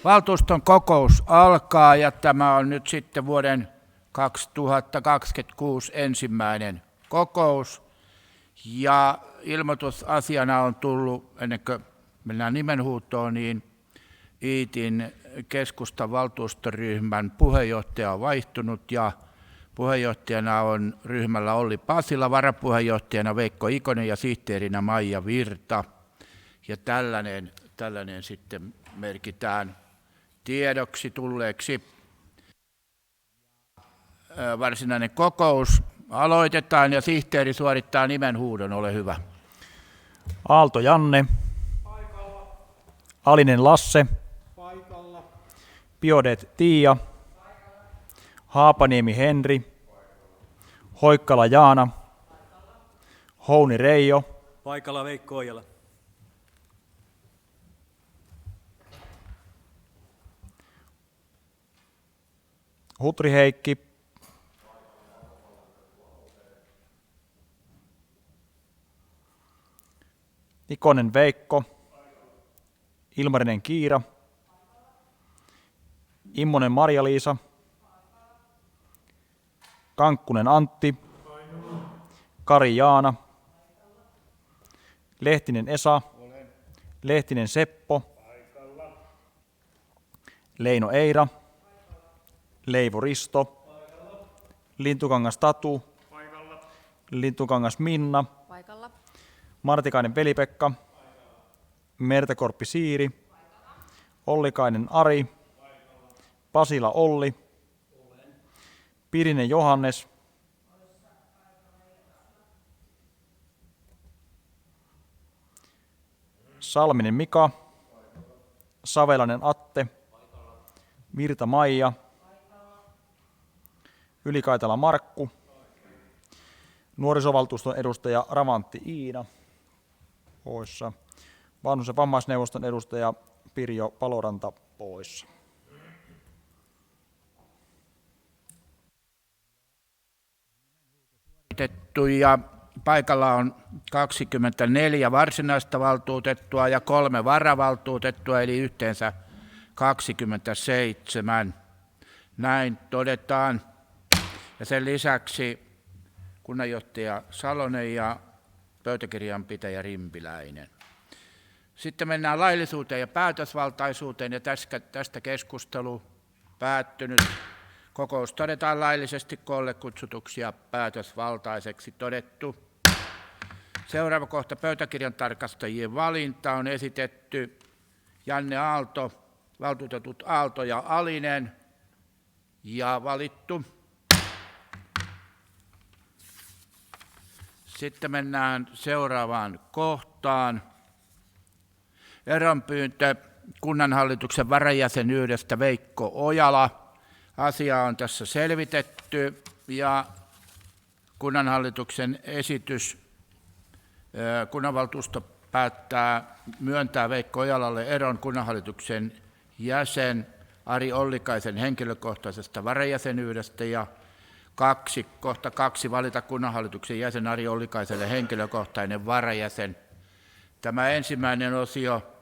Valtuuston kokous alkaa ja tämä on nyt sitten vuoden 2026 ensimmäinen kokous. Ja ilmoitusasiana on tullut, ennen kuin mennään nimenhuutoon, niin Iitin keskustan valtuustoryhmän puheenjohtaja on vaihtunut ja puheenjohtajana on ryhmällä Olli Pasila, varapuheenjohtajana Veikko Ikonen ja sihteerinä Maija Virta. Ja tällainen sitten merkitään tiedoksi tulleeksi. Varsinainen kokous aloitetaan ja sihteeri suorittaa nimenhuudon. Ole hyvä. Aalto Janne. Paikalla. Alinen Lasse. Paikalla. Piodet Tiia. Paikalla. Haapaniemi Henri. Paikalla. Hoikkala Jaana. Paikalla. Houni Reijo. Paikalla Veikko Ojala. Hutri Heikki. Ikonen Veikko. Ilmarinen Kiira. Immonen Marja-Liisa. Kankkunen Antti. Kari Jaana. Lehtinen Esa. Lehtinen Seppo. Leino Eira. Leivo Risto. Lintukangas Tatu. Lintukangas Minna. Paikalla. Martikainen Veli-Pekka. Mertakorppi Siiri. Ollikainen Ari. Pasila Olli. Pirinen Johannes. Salminen Mika. Savelainen Atte. Virta Maija. Ylikaitala Markku. Nuorisovaltuuston edustaja Ravantti Iina. Poissa. Vanhus- ja vammaisneuvoston edustaja Pirjo Paloranta poissa. Ja paikalla on 24 varsinaista valtuutettua ja 3 varavaltuutettua, eli yhteensä 27. Näin todetaan. Ja sen lisäksi kunnanjohtaja Salonen ja pöytäkirjanpitäjä Rimpiläinen. Sitten mennään laillisuuteen ja päätösvaltaisuuteen ja tästä keskustelu päättynyt. Kokous todetaan laillisesti koolle kutsutuksi ja päätösvaltaiseksi todettu. Seuraava kohta pöytäkirjan tarkastajien valinta on esitetty Janne Aalto, valtuutetut Aalto ja Alinen ja valittu. Sitten mennään seuraavaan kohtaan. Eronpyyntö kunnanhallituksen varajäsenyydestä Veikko Ojala. Asia on tässä selvitetty ja kunnanhallituksen esitys, kunnanvaltuusto päättää myöntää Veikko Ojalalle eron kunnanhallituksen jäsen Ari Ollikaisen henkilökohtaisesta varajäsenyydestä ja kohta 2 valita kunnanhallituksen jäsen Ari Ollikaiselle henkilökohtainen varajäsen. Tämä ensimmäinen osio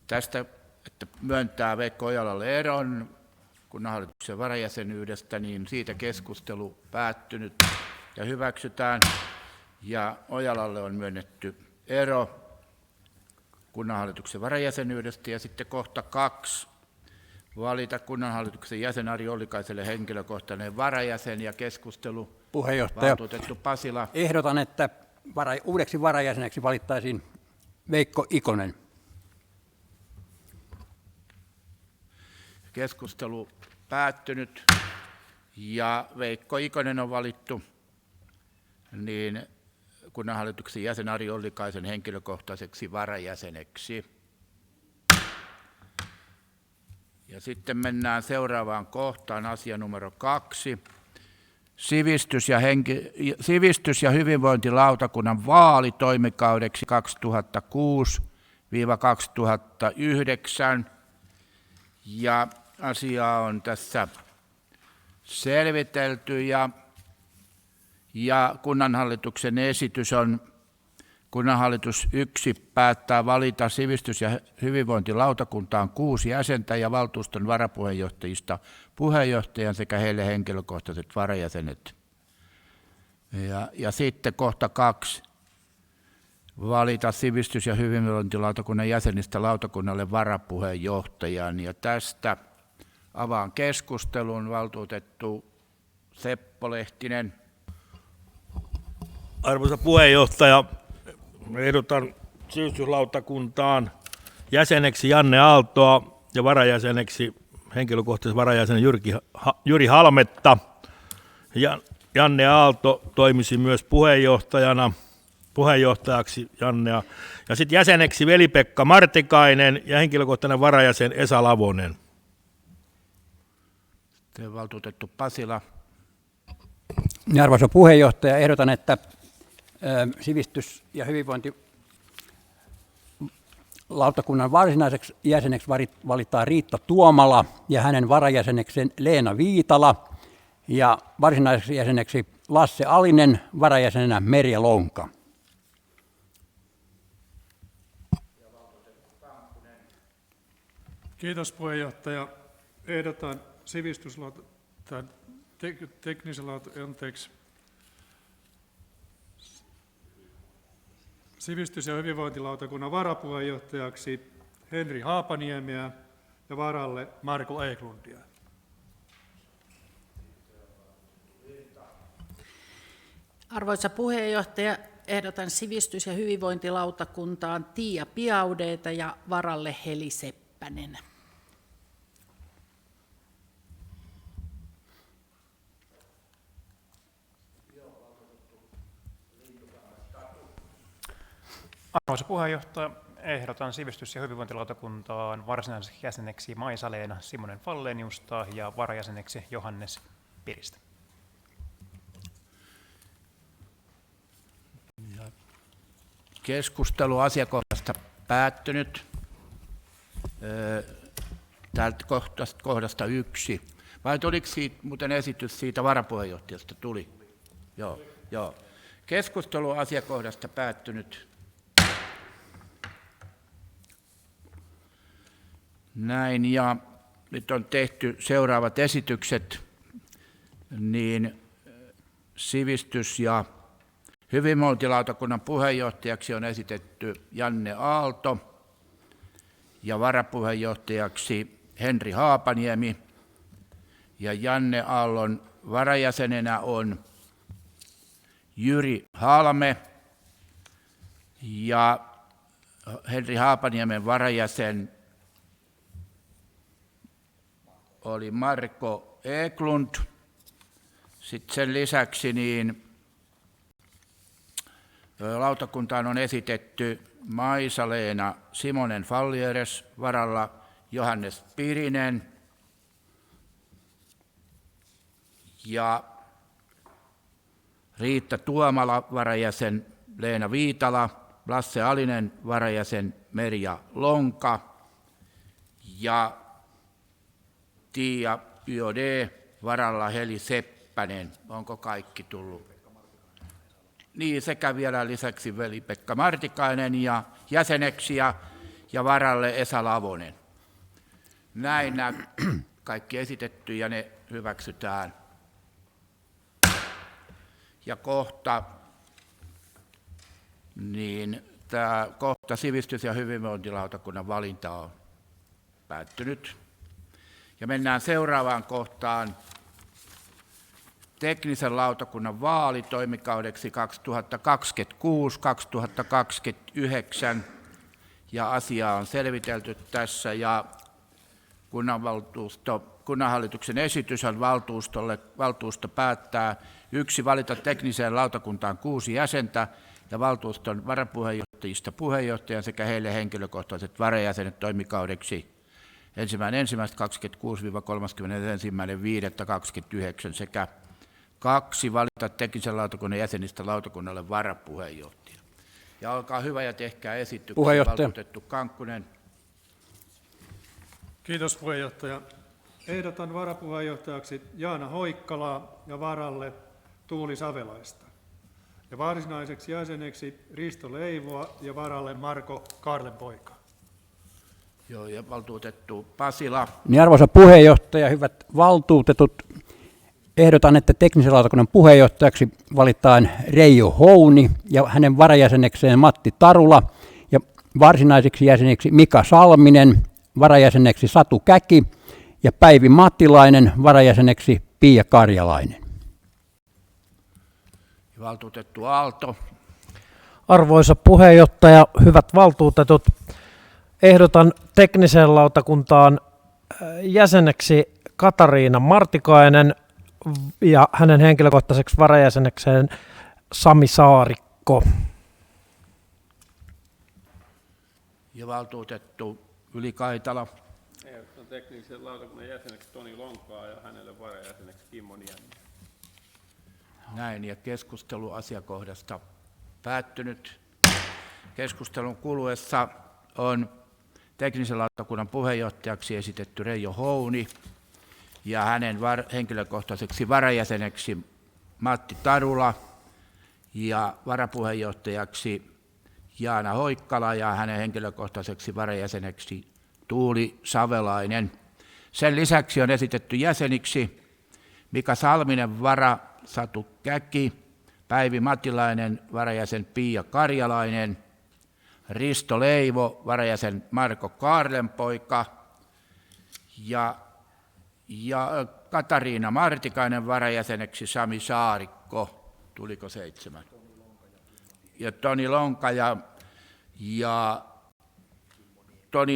tästä, että myöntää Veikko Ojalalle eron kunnanhallituksen varajäsenyydestä, niin siitä keskustelu päättynyt ja hyväksytään. Ja Ojalalle on myönnetty ero kunnanhallituksen varajäsenyydestä ja sitten kohta 2 valita kunnanhallituksen jäsen Ari Ollikaiselle henkilökohtainen varajäsen ja keskustelu. Puheenjohtaja, Valtuutettu Pasila. ehdotan, että uudeksi varajäseneksi valittaisiin Veikko Ikonen. Keskustelu päättynyt ja Veikko Ikonen on valittu niin kunnanhallituksen jäsen Ari Ollikaisen henkilökohtaiseksi varajäseneksi. Ja sitten mennään seuraavaan kohtaan, asia numero 2. Sivistys- ja hyvinvointilautakunnan vaali toimikaudeksi 2006-2009. Ja asiaa on tässä selvitelty ja kunnanhallituksen esitys on Kunnanhallitus 1 päättää valita sivistys- ja hyvinvointilautakuntaan 6 jäsentä ja valtuuston varapuheenjohtajista puheenjohtajan sekä heille henkilökohtaiset varajäsenet. Ja sitten kohta 2. Valita sivistys- ja hyvinvointilautakunnan jäsenistä lautakunnalle varapuheenjohtajan. Ja tästä avaan keskustelun valtuutettu Seppo Lehtinen. Arvoisa puheenjohtaja, ehdotan sivistyslautakuntaan jäseneksi Janne Aaltoa ja varajäseneksi henkilökohtaisen varajäsenen Jyri Halmetta. Janne Aalto toimisi myös puheenjohtajaksi Jannea. Ja sitten jäseneksi Veli-Pekka Martikainen ja henkilökohtainen varajäsen Esa Lavonen. Valtuutettu Pasila. Arvoisa puheenjohtaja, ehdotan, että sivistys- ja hyvinvointilautakunnan varsinaiseksi jäseneksi valitaan Riitta Tuomala ja hänen varajäsenekseen Leena Viitala ja varsinaiseksi jäseneksi Lasse Alinen, varajäsenenä Merja Lonka. Kiitos puheenjohtaja. Ehdotan sivistys- ja hyvinvointilautakunnan varapuheenjohtajaksi Henri Haapaniemeä ja varalle Marko Eklundia. Arvoisa puheenjohtaja, ehdotan sivistys- ja hyvinvointilautakuntaan Tiia Piaudeeta ja varalle Heli Seppänen. Arvoisa puheenjohtaja, ehdotan sivistys- ja hyvinvointilautakuntaan varsinaiseksi jäseneksi Maisa-Leena Simonen Falleniusta ja varajäseneksi Johannes Piristä. Keskustelu asiakohdasta päättynyt. Täältä kohdasta 1. Vai tuliko siitä muuten esitys siitä varapuheenjohtajasta? Tuli. Joo. Keskustelu asiakohdasta päättynyt. Näin, ja nyt on tehty seuraavat esitykset, niin sivistys- ja hyvinvointilautakunnan puheenjohtajaksi on esitetty Janne Aalto ja varapuheenjohtajaksi Henri Haapaniemi, ja Janne Aallon varajäsenenä on Jyri Halme ja Henri Haapaniemen varajäsen oli Marko Eklund. Sitten sen lisäksi niin lautakuntaan on esitetty Maisa-Leena Simonen Fallieres, varalla Johannes Pirinen ja Riitta Tuomala, varajäsen Leena Viitala, Lasse Alinen, varajäsen Merja Lonka ja Tiia Piaudet, varalla Heli Seppänen. Onko kaikki tullut? Niin, sekä vielä lisäksi Veli-Pekka Martikainen ja jäseneksi ja varalle Esa Lavonen. Näin nämä kaikki esitetty ja ne hyväksytään. Ja kohta sivistys- ja hyvinvointilautakunnan valinta on päättynyt. Ja mennään seuraavaan kohtaan. Teknisen lautakunnan vaali toimikaudeksi 2026-2029. Ja asiaa on selvitelty tässä ja kunnanhallituksen esitys on valtuusto päättää 1. valita tekniseen lautakuntaan 6 jäsentä ja valtuuston varapuheenjohtajista puheenjohtajan sekä heille henkilökohtaiset varajäsenet toimikaudeksi 1.1.22-31.5.29 sekä 2. valita teknisen lautakunnan jäsenistä lautakunnalle varapuheenjohtaja. Ja olkaa hyvä ja tehkää esityksiä, valtuutettu Kankkunen. Kiitos puheenjohtaja. Ehdotan varapuheenjohtajaksi Jaana Hoikkalaa ja varalle Tuuli Savelaista. ja varsinaiseksi jäseneksi Risto Leivoa ja varalle Marko Kaarlenpoika. Joo, ja valtuutettu Pasila. Niin arvoisa puheenjohtaja, hyvät valtuutetut, ehdotan, että teknisen lautakunnan puheenjohtajaksi valitaan Reijo Houni ja hänen varajäsenekseen Matti Tarula ja varsinaisiksi jäseniksi Mika Salminen, varajäseneksi Satu Käki ja Päivi Mattilainen, varajäseneksi Pia Karjalainen. Ja valtuutettu Aalto. Arvoisa puheenjohtaja, hyvät valtuutetut, ehdotan tekniseen lautakuntaan jäseneksi Katariina Martikainen ja hänen henkilökohtaiseksi varajäsenekseen Sami Saarikko. Ja valtuutettu Yli-Kaitala. Ehdotan teknisen lautakunnan jäseneksi Toni Lonkaa ja hänelle varajäseneksi Kimmo Niemi. Näin, ja keskustelu asiakohdasta päättynyt. Keskustelun kuluessa on teknisen lautakunnan puheenjohtajaksi esitetty Reijo Houni ja hänen henkilökohtaiseksi varajäseneksi Matti Tarula ja varapuheenjohtajaksi Jaana Hoikkala ja hänen henkilökohtaiseksi varajäseneksi Tuuli Savelainen. Sen lisäksi on esitetty jäseniksi Mika Salminen, Satu Käki, Päivi Mattilainen, varajäsen Pia Karjalainen, Risto Leivo, varajäsen Marko Kaarlenpoika ja Katariina Martikainen, varajäseneksi Sami Saarikko. Tuliko 7? Ja Toni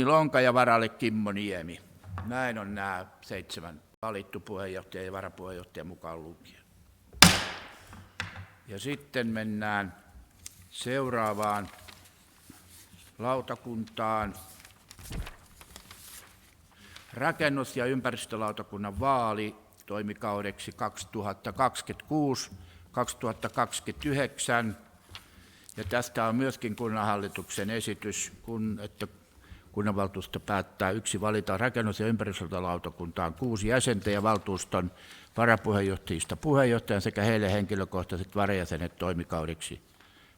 Lonka ja varalle Kimmo Niemi. Näin on nämä 7 valittu puheenjohtaja ja varapuheenjohtaja mukaan lukien. Ja sitten mennään seuraavaan lautakuntaan. Rakennus- ja ympäristölautakunnan vaali toimikaudeksi 2026-2029. Ja tästä on myöskin kunnanhallituksen esitys, että kunnanvaltuusto päättää valita rakennus- ja ympäristölautakuntaan 6 jäsentä ja valtuuston varapuheenjohtajista puheenjohtajan sekä heille henkilökohtaiset varajäsenet toimikaudeksi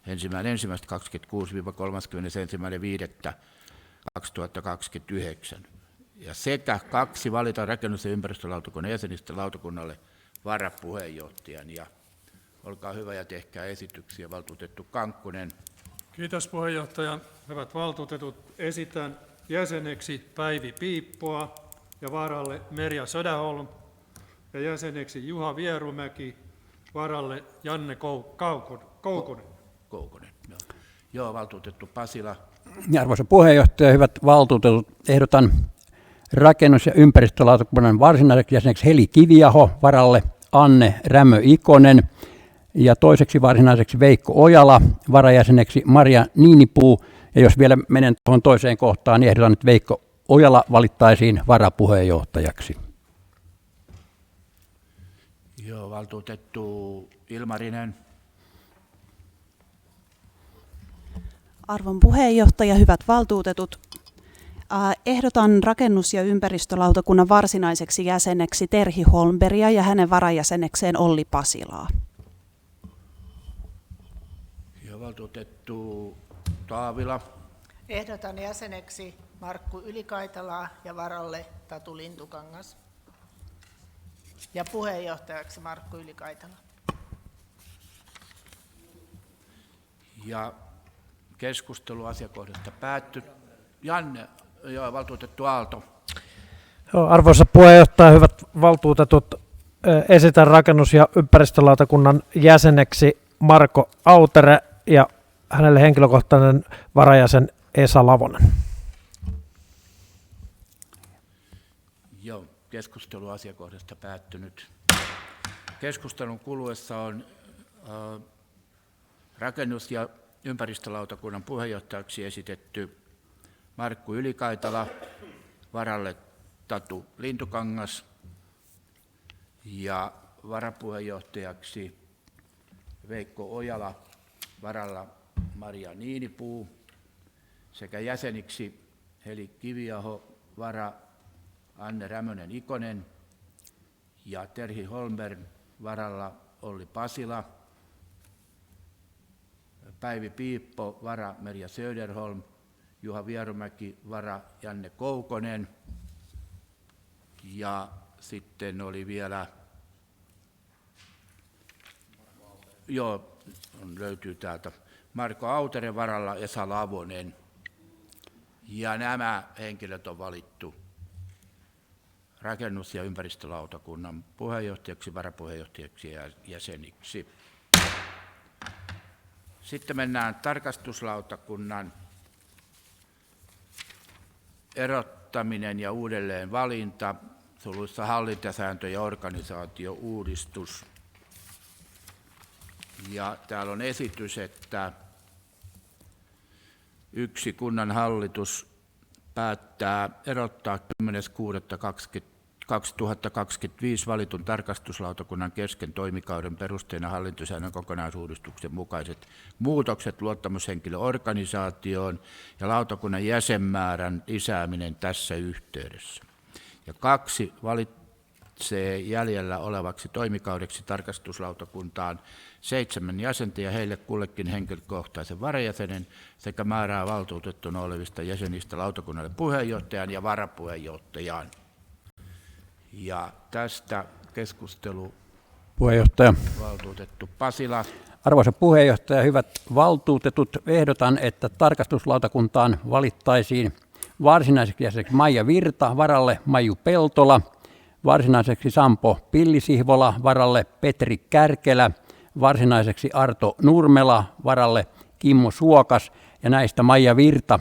1.1.–31.5.2029. Ja sekä 2 valita rakennus- ja ympäristölautakunnan jäsenistä lautakunnalle varapuheenjohtajan. Ja olkaa hyvä ja tehkää esityksiä, valtuutettu Kankkunen. Kiitos puheenjohtaja. Hyvät valtuutetut, esitän jäseneksi Päivi Piippoa ja varalle Merja Söderholm ja jäseneksi Juha Vierumäki, varalle Janne Koukonen. Joo, valtuutettu Pasila. Arvoisa puheenjohtaja, hyvät valtuutetut, ehdotan rakennus- ja ympäristölautakunnan varsinaiseksi jäseneksi Heli Kiviaho, varalle Anne Rämö Ikonen ja toiseksi varsinaiseksi Veikko Ojala, varajäseneksi Maria Niinipuu. Ja jos vielä menen tuohon toiseen kohtaan, niin ehdotan, että Veikko Ojala valittaisiin varapuheenjohtajaksi. Joo, valtuutettu Ilmarinen. Arvon puheenjohtaja, hyvät valtuutetut, ehdotan rakennus- ja ympäristölautakunnan varsinaiseksi jäseneksi Terhi Holmbergia ja hänen varajäsenekseen Olli Pasilaa. Ja valtuutettu Taavila. Ehdotan jäseneksi Markku Ylikaitalaa ja varalle Tatu Lintukangas. Ja puheenjohtajaksi Markku Ylikaitala. Ja keskustelu asiakohdasta päättyi. Janne, joo, valtuutettu Aalto. Arvoisa puheenjohtaja, hyvät valtuutetut, esitän rakennus- ja ympäristölautakunnan jäseneksi Marko Autere ja hänelle henkilökohtainen varajäsen Esa Lavonen. Joo, keskustelu asiakohdasta päättynyt. Keskustelun kuluessa on rakennus- ja ympäristölautakunnan puheenjohtajaksi esitetty Markku Ylikaitala, varalle Tatu Lintukangas ja varapuheenjohtajaksi Veikko Ojala, varalla Maria Niinipuu sekä jäseniksi Heli Kiviaho, vara Anne Rämönen Ikonen ja Terhi Holmberg, varalla Olli Pasila Päivi Piippo, vara Merja Söderholm, Juha Vierumäki, vara Janne Koukonen. Ja sitten oli vielä, löytyy täältä, Marko Autere varalla Esa Lavonen. Ja nämä henkilöt on valittu rakennus- ja ympäristölautakunnan puheenjohtajaksi, varapuheenjohtajaksi ja jäseniksi. Sitten mennään tarkastuslautakunnan erottaminen ja uudelleenvalinta, suluissa hallintasääntö ja organisaatio-uudistus. Ja täällä on esitys, että 1. Kunnanhallitus päättää erottaa 10.6.2025 valitun tarkastuslautakunnan kesken toimikauden perusteena hallintosäännön kokonaisuudistuksen mukaiset muutokset luottamushenkilöorganisaatioon ja lautakunnan jäsenmäärän lisääminen tässä yhteydessä. Ja 2. valitsee jäljellä olevaksi toimikaudeksi tarkastuslautakuntaan 7 jäsentä ja heille kullekin henkilökohtaisen varajäsenen sekä määrää valtuutettuna olevista jäsenistä lautakunnalle puheenjohtajan ja varapuheenjohtajan. Ja tästä keskustelu Puheenjohtaja. valtuutettu Pasila. Arvoisa puheenjohtaja, hyvät valtuutetut, ehdotan, että tarkastuslautakuntaan valittaisiin varsinaiseksi jäseneksi Maija Virta, varalle Maiju Peltola, varsinaiseksi Sampo Pillisihvola, varalle Petri Kärkelä, varsinaiseksi Arto Nurmela, varalle Kimmo Suokas, ja näistä Maija Virta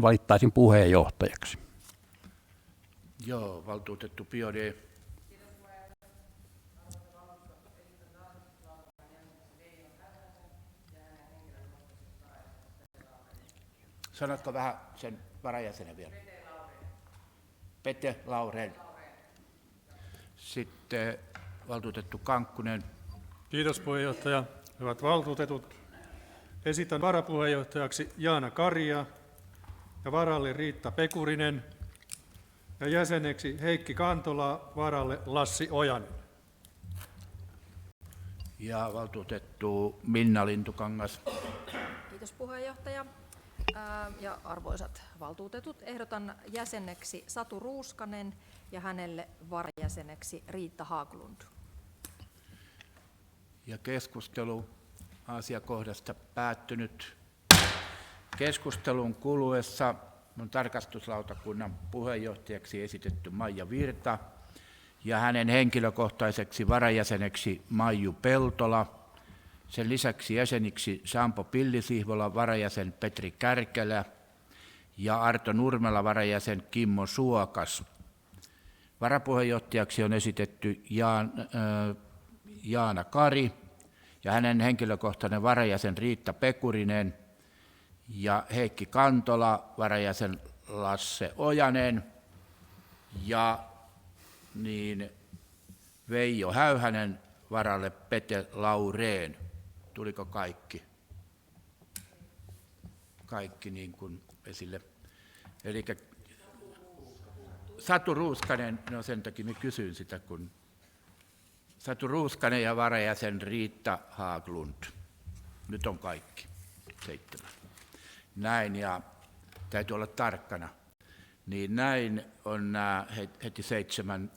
valittaisin puheenjohtajaksi. Joo, valtuutettu Biaudet. Sanotko vähän sen varajäsenen vielä? Pete Laureen. Sitten valtuutettu Kankkunen. Kiitos puheenjohtaja. Hyvät valtuutetut, esitän varapuheenjohtajaksi Jaana Karia ja varalle Riitta Pekurinen ja jäseneksi Heikki Kantola, varalle Lassi Ojanen. Ja valtuutettu Minna Lintukangas. Kiitos puheenjohtaja. Ja arvoisat valtuutetut, ehdotan jäseneksi Satu Ruuskanen ja hänelle varajäseneksi Riitta Haaglund. Ja keskustelu asiakohdasta päättynyt. Keskustelun kuluessa on tarkastuslautakunnan puheenjohtajaksi esitetty Maija Virta ja hänen henkilökohtaiseksi varajäseneksi Maiju Peltola. Sen lisäksi jäseniksi Sampo Pillisihvola, varajäsen Petri Kärkelä ja Arto Nurmela, varajäsen Kimmo Suokas. Varapuheenjohtajaksi on esitetty Jaana Kari ja hänen henkilökohtainen varajäsen Riitta Pekurinen ja Heikki Kantola, varajäsen Lasse Ojanen ja Veijo Häyhänen varalle Pete Laureen. Tuliko kaikki? Kaikki niin kuin esille. Eli Satu Ruuskanen, no sen takia minä kysyin sitä, kun Satu Ruuskanen ja varajäsen Riitta Haaglund. Nyt on kaikki 7. Näin, ja täytyy olla tarkkana. Niin näin on nämä heti 7,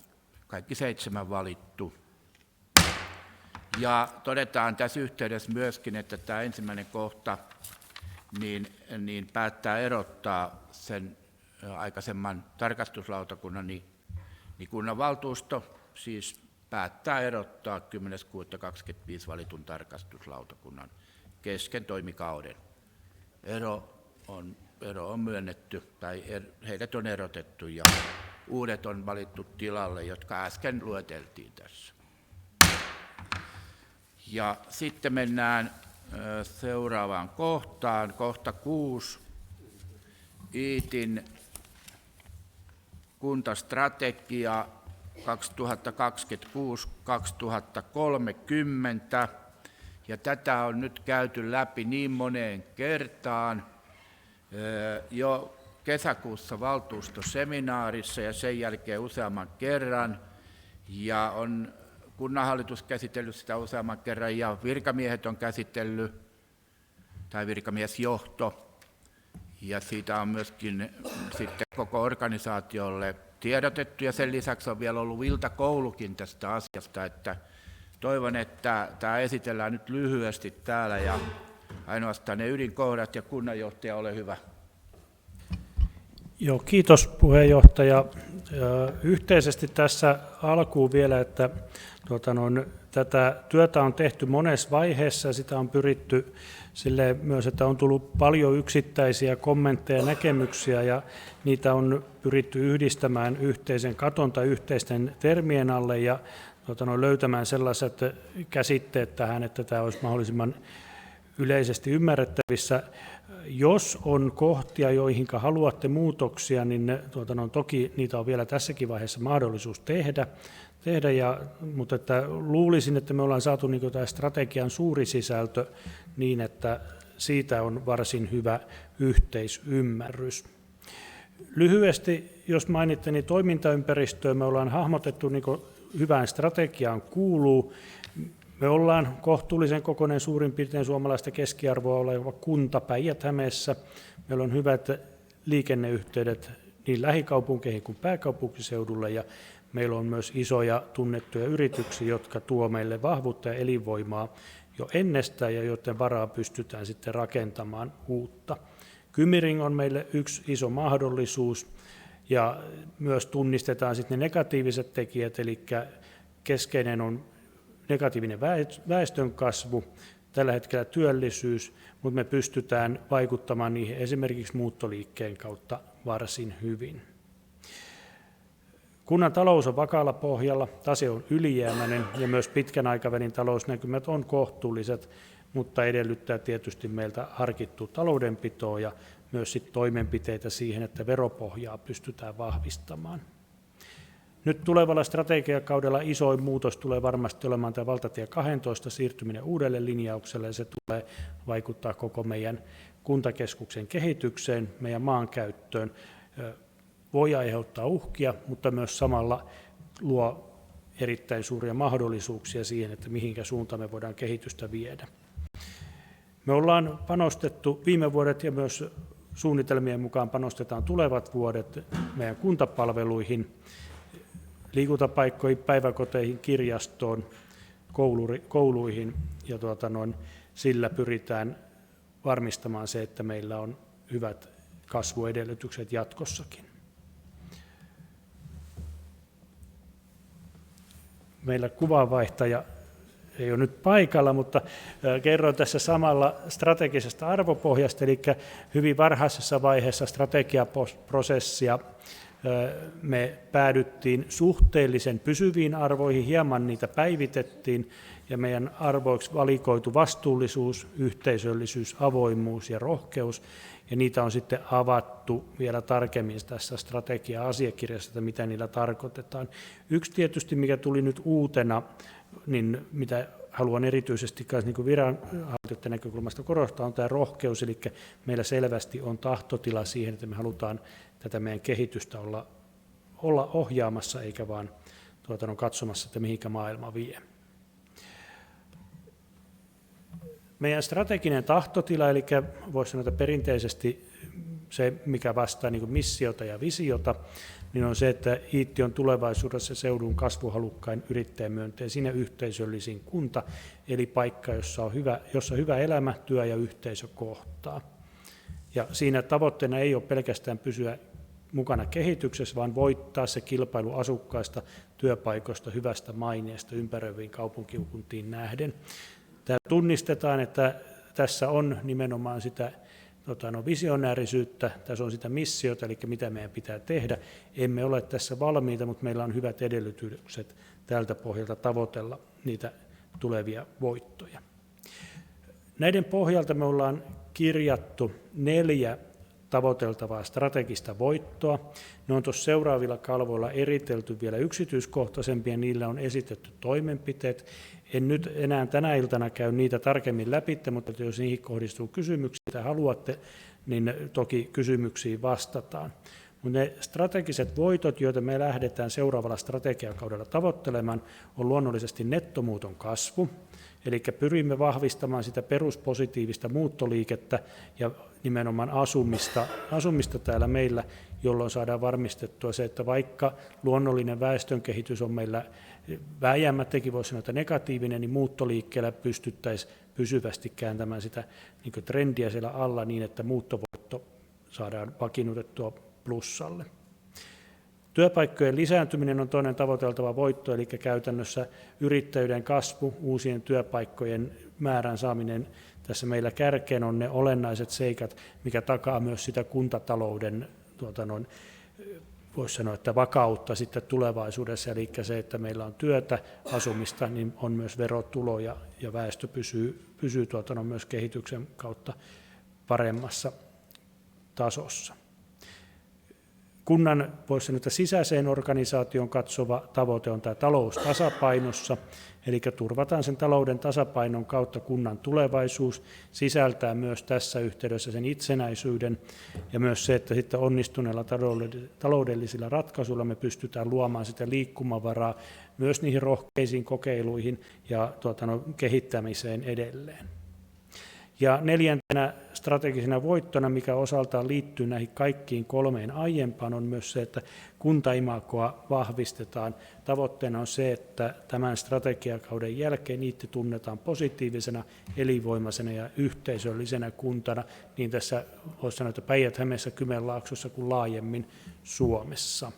kaikki 7 valittu. Ja todetaan tässä yhteydessä myöskin, että tämä ensimmäinen kohta niin päättää erottaa sen aikaisemman tarkastuslautakunnan, niin kunnanvaltuusto siis päättää erottaa 10.6.25 valitun tarkastuslautakunnan kesken toimikauden. Ero on myönnetty, tai heidät on erotettu, ja uudet on valittu tilalle, jotka äsken lueteltiin tässä. Ja sitten mennään seuraavaan kohtaan, kohta 6, Iitin kuntastrategia 2026-2030, ja tätä on nyt käyty läpi niin moneen kertaan, jo kesäkuussa valtuustoseminaarissa ja sen jälkeen useamman kerran, ja on kunnanhallitus käsitellyt sitä useamman kerran ja virkamiehet on käsitellyt, tai virkamiesjohto. Ja siitä on myöskin sitten koko organisaatiolle tiedotettu ja sen lisäksi on vielä ollut iltakoulukin tästä asiasta, että toivon, että tämä esitellään nyt lyhyesti täällä ja ainoastaan ne ydinkohdat ja kunnanjohtaja, ole hyvä. Joo, kiitos puheenjohtaja. Yhteisesti tässä alkuun vielä, että tätä työtä on tehty monessa vaiheessa ja sitä on pyritty silleen myös, että on tullut paljon yksittäisiä kommentteja ja näkemyksiä ja niitä on pyritty yhdistämään yhteisen katon tai yhteisten termien alle ja löytämään sellaiset käsitteet tähän, että tämä olisi mahdollisimman yleisesti ymmärrettävissä. Jos on kohtia, joihin haluatte muutoksia, niin toki niitä on vielä tässäkin vaiheessa mahdollisuus tehdä mutta että luulisin, että me ollaan saatu niin tämä strategian suuri sisältö niin, että siitä on varsin hyvä yhteisymmärrys. Lyhyesti, jos mainitte, niin toimintaympäristöä me ollaan hahmotettu niin kuin hyvään strategiaan kuuluu. Me ollaan kohtuullisen kokoinen suurin piirtein suomalaista keskiarvoa oleva kunta Päijät-Hämeessä. Meillä on hyvät liikenneyhteydet niin lähikaupunkeihin kuin pääkaupunkiseudulle ja meillä on myös isoja tunnettuja yrityksiä, jotka tuo meille vahvuutta ja elinvoimaa jo ennestään ja joiden varaa pystytään sitten rakentamaan uutta. Kymi-ring on meille yksi iso mahdollisuus ja myös tunnistetaan sitten ne negatiiviset tekijät, eli keskeinen on negatiivinen väestönkasvu, tällä hetkellä työllisyys, mutta me pystytään vaikuttamaan niihin esimerkiksi muuttoliikkeen kautta varsin hyvin. Kunnan talous on vakaalla pohjalla, tase on ylijäämäinen ja myös pitkän aikavälin talousnäkymät on kohtuulliset, mutta edellyttää tietysti meiltä harkittua taloudenpitoa ja myös sit toimenpiteitä siihen, että veropohjaa pystytään vahvistamaan. Nyt tulevalla strategiakaudella isoin muutos tulee varmasti olemaan tämä valtatie 12 siirtyminen uudelle linjaukselle ja se tulee vaikuttaa koko meidän kuntakeskuksen kehitykseen, meidän maankäyttöön. Voi aiheuttaa uhkia, mutta myös samalla luo erittäin suuria mahdollisuuksia siihen, että mihinkä suuntaan me voidaan kehitystä viedä. Me ollaan panostettu viime vuodet ja myös suunnitelmien mukaan panostetaan tulevat vuodet meidän kuntapalveluihin, liikuntapaikkoihin, päiväkoteihin, kirjastoon, kouluihin ja sillä pyritään varmistamaan se, että meillä on hyvät kasvuedellytykset jatkossakin. Meillä kuvanvaihtaja ei ole nyt paikalla, mutta kerron tässä samalla strategisesta arvopohjasta, eli hyvin varhaisessa vaiheessa strategiaprosessia me päädyttiin suhteellisen pysyviin arvoihin, hieman niitä päivitettiin, ja meidän arvoiksi valikoitu vastuullisuus, yhteisöllisyys, avoimuus ja rohkeus, ja niitä on sitten avattu vielä tarkemmin tässä strategia-asiakirjassa, että mitä niillä tarkoitetaan. Yksi tietysti, mikä tuli nyt uutena, niin mitä haluan erityisesti niin viranhaltijoiden näkökulmasta korostaa, on tämä rohkeus, eli meillä selvästi on tahtotila siihen, että me halutaan tätä meidän kehitystä olla ohjaamassa, eikä vaan katsomassa, että mihinkä maailma vie. Meidän strateginen tahtotila, eli voisi sanoa, että perinteisesti se, mikä vastaa niin kuin missiota ja visiota, niin on se, että Iitti on tulevaisuudessa seudun kasvuhalukkain yrittäjämyönteisin ja yhteisöllisin kunta, eli paikka, jossa hyvä elämä, työ ja yhteisö kohtaa. Ja siinä tavoitteena ei ole pelkästään pysyä mukana kehityksessä, vaan voittaa se kilpailu asukkaista, työpaikoista, hyvästä maineesta ympäröiviin kaupunkikuntiin nähden. Tämä tunnistetaan, että tässä on nimenomaan sitä visionäärisyyttä, tässä on sitä missiota, eli mitä meidän pitää tehdä. Emme ole tässä valmiita, mutta meillä on hyvät edellytykset tältä pohjalta tavoitella niitä tulevia voittoja. Näiden pohjalta me ollaan kirjattu 4 tavoiteltavaa strategista voittoa. Ne on tuossa seuraavilla kalvoilla eritelty vielä yksityiskohtaisempi ja niillä on esitetty toimenpiteet. En nyt enää tänä iltana käy niitä tarkemmin läpi, mutta jos niihin kohdistuu kysymyksiä tai haluatte, niin toki kysymyksiin vastataan. Mutta ne strategiset voitot, joita me lähdetään seuraavalla strategiakaudella tavoittelemaan, on luonnollisesti nettomuuton kasvu, Eli pyrimme vahvistamaan sitä peruspositiivista muuttoliikettä ja nimenomaan asumista täällä meillä, jolloin saadaan varmistettua se, että vaikka luonnollinen väestönkehitys on meillä vääjäämättäkin, voisi sanoa, että negatiivinen, niin muuttoliikkeellä pystyttäisiin pysyvästi kääntämään sitä niin trendiä siellä alla niin, että muuttovoitto saadaan vakiinnutettua plussalle. Työpaikkojen lisääntyminen on toinen tavoiteltava voitto, eli käytännössä yrittäjyyden kasvu, uusien työpaikkojen määrän saaminen tässä meillä kärkeen on ne olennaiset seikat, mikä takaa myös sitä kuntatalouden, voisi sanoa, että vakautta sitten tulevaisuudessa, eli se, että meillä on työtä, asumista, niin on myös verotuloja ja väestö pysyy myös kehityksen kautta paremmassa tasossa. Kunnan, voisi sanoa, että sisäiseen organisaation katsova tavoite on tämä talous tasapainossa, eli turvataan sen talouden tasapainon kautta kunnan tulevaisuus, sisältää myös tässä yhteydessä sen itsenäisyyden ja myös se, että sitten onnistuneilla taloudellisilla ratkaisuilla me pystytään luomaan sitä liikkumavaraa myös niihin rohkeisiin kokeiluihin ja kehittämiseen edelleen. Ja neljäntenä strategisena voittona, mikä osaltaan liittyy näihin kaikkiin kolmeen aiempaan, on myös se, että kuntaimagoa vahvistetaan. Tavoitteena on se, että tämän strategiakauden jälkeen niitä tunnetaan positiivisena, elinvoimaisena ja yhteisöllisenä kuntana, niin tässä voisi sanoa, että Päijät-Hämeessä, Kymenlaaksossa kuin laajemmin Suomessa.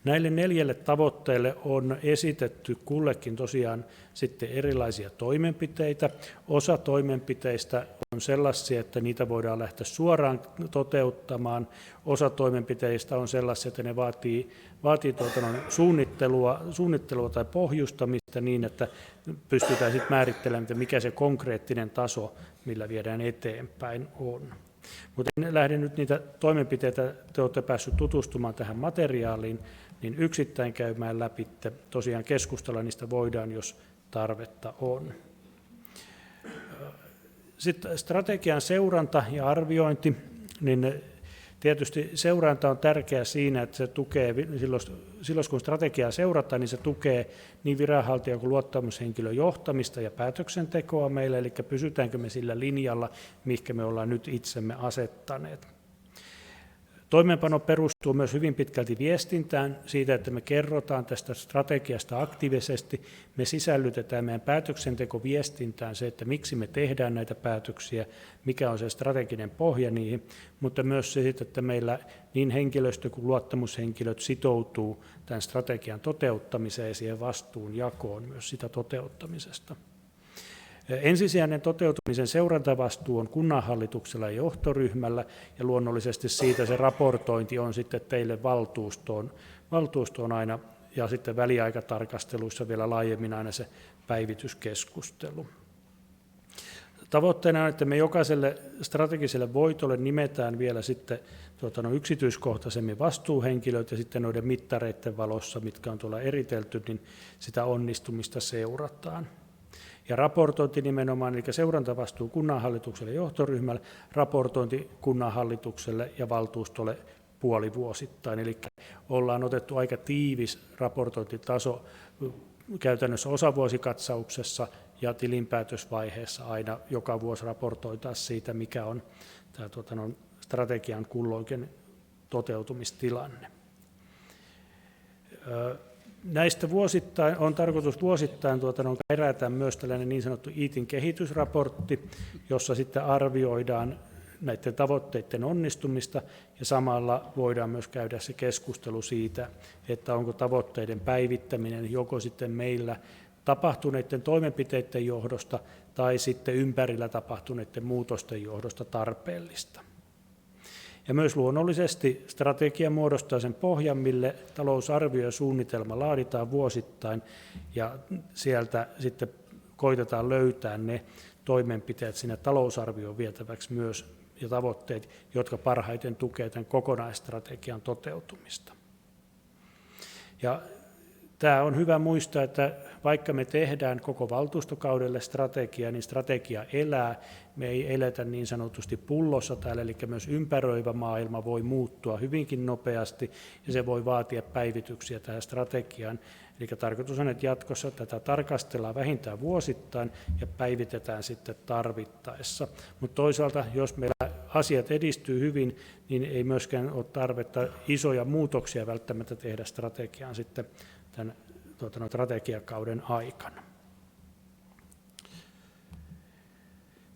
Näille 4 tavoitteille on esitetty kullekin tosiaan sitten erilaisia toimenpiteitä. Osa toimenpiteistä on sellaisia, että niitä voidaan lähteä suoraan toteuttamaan. Osa toimenpiteistä on sellaisia, että ne vaatii suunnittelua tai pohjustamista niin, että pystytään sitten määrittelemään, mikä se konkreettinen taso, millä viedään eteenpäin, on. Mutta en lähde nyt niitä toimenpiteitä, te olette päässeet tutustumaan tähän materiaaliin, niin yksittäin käymään läpi. Tosiaan keskustella niistä voidaan, jos tarvetta on. Sitten strategian seuranta ja arviointi, niin tietysti seuranta on tärkeää siinä, että se tukee, silloin kun strategiaa seurataan, niin se tukee niin viranhaltijan kuin luottamushenkilön johtamista ja päätöksentekoa meille, eli pysytäänkö me sillä linjalla, mihinkä me ollaan nyt itsemme asettaneet. Toimeenpano perustuu myös hyvin pitkälti viestintään siitä, että me kerrotaan tästä strategiasta aktiivisesti, me sisällytetään meidän päätöksentekoviestintään se, että miksi me tehdään näitä päätöksiä, mikä on se strateginen pohja niihin, mutta myös se, että meillä niin henkilöstö kuin luottamushenkilöt sitoutuu tämän strategian toteuttamiseen ja siihen vastuunjakoon myös sitä toteuttamisesta. Ensisijainen toteutumisen seurantavastuu on kunnanhallituksella ja johtoryhmällä, ja luonnollisesti siitä se raportointi on sitten teille valtuustoon aina, ja sitten väliaikatarkasteluissa vielä laajemmin aina se päivityskeskustelu. Tavoitteena on, että me jokaiselle strategiselle voitolle nimetään vielä sitten yksityiskohtaisemmin vastuuhenkilöt, ja sitten noiden mittareiden valossa, mitkä on tuolla eritelty, niin sitä onnistumista seurataan. Ja raportointi nimenomaan, eli seurantavastuu kunnanhallitukselle ja johtoryhmälle, raportointi kunnanhallitukselle ja valtuustolle puolivuosittain. Eli ollaan otettu aika tiivis raportointitaso käytännössä osavuosikatsauksessa ja tilinpäätösvaiheessa aina joka vuosi raportoitaan siitä, mikä on tämä strategian kulloinkin toteutumistilanne. Näistä on tarkoitus vuosittain kerätä myös tällainen niin sanottu IITin kehitysraportti, jossa sitten arvioidaan näiden tavoitteiden onnistumista ja samalla voidaan myös käydä se keskustelu siitä, että onko tavoitteiden päivittäminen joko sitten meillä tapahtuneiden toimenpiteiden johdosta tai sitten ympärillä tapahtuneiden muutosten johdosta tarpeellista. Ja myös luonnollisesti strategia muodostaa sen pohjan, mille talousarvio ja suunnitelma laaditaan vuosittain, ja sieltä sitten koitetaan löytää ne toimenpiteet sinne talousarvioon vietäväksi myös, ja tavoitteet, jotka parhaiten tukevat tämän kokonaisstrategian toteutumista. Ja Tämä on hyvä muistaa, että vaikka me tehdään koko valtuustokaudelle strategia, niin strategia elää. Me ei eletä niin sanotusti pullossa täällä, eli myös ympäröivä maailma voi muuttua hyvinkin nopeasti ja se voi vaatia päivityksiä tähän strategiaan. Eli tarkoitus on, että jatkossa tätä tarkastellaan vähintään vuosittain ja päivitetään sitten tarvittaessa. Mutta toisaalta, jos meillä asiat edistyy hyvin, niin ei myöskään ole tarvetta isoja muutoksia välttämättä tehdä strategiaan sitten tämän strategiakauden aikana.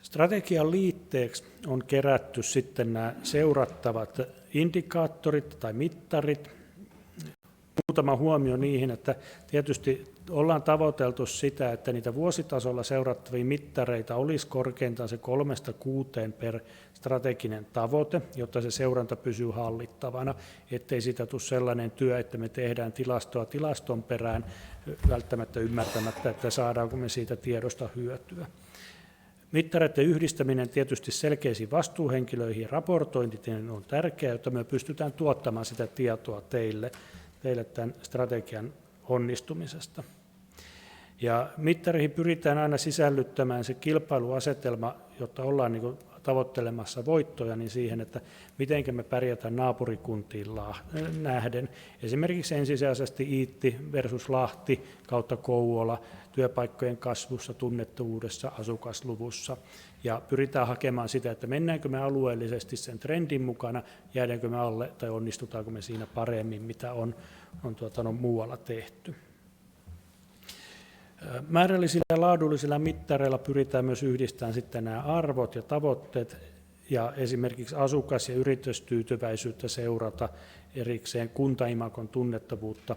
Strategian liitteeksi on kerätty sitten nämä seurattavat indikaattorit tai mittarit. Muutama huomio niihin, että tietysti ollaan tavoiteltu sitä, että niitä vuositasolla seurattavia mittareita olisi korkeintaan se 3-6 per strateginen tavoite, jotta se seuranta pysyy hallittavana, ettei siitä tule sellainen työ, että me tehdään tilastoa tilaston perään välttämättä ymmärtämättä, että saadaanko me siitä tiedosta hyötyä. Mittareiden yhdistäminen tietysti selkeisiin vastuuhenkilöihin ja raportointi on tärkeää, jotta me pystytään tuottamaan sitä tietoa teille tämän strategian onnistumisesta. Ja mittariin pyritään aina sisällyttämään se kilpailuasetelma, jotta ollaan niin kuin tavoittelemassa voittoja, niin siihen, että miten me pärjätään naapurikuntiin nähden. Esimerkiksi ensisijaisesti Iitti versus Lahti kautta Kouvola työpaikkojen kasvussa, tunnettavuudessa, asukasluvussa. Ja pyritään hakemaan sitä, että mennäänkö me alueellisesti sen trendin mukana, jäädäänkö me alle tai onnistutaanko me siinä paremmin, mitä on muualla tehty. Määrällisillä ja laadullisilla mittareilla pyritään myös yhdistämään sitten nämä arvot ja tavoitteet ja esimerkiksi asukas- ja yritystyytyväisyyttä seurata erikseen, kuntaimakon tunnettavuutta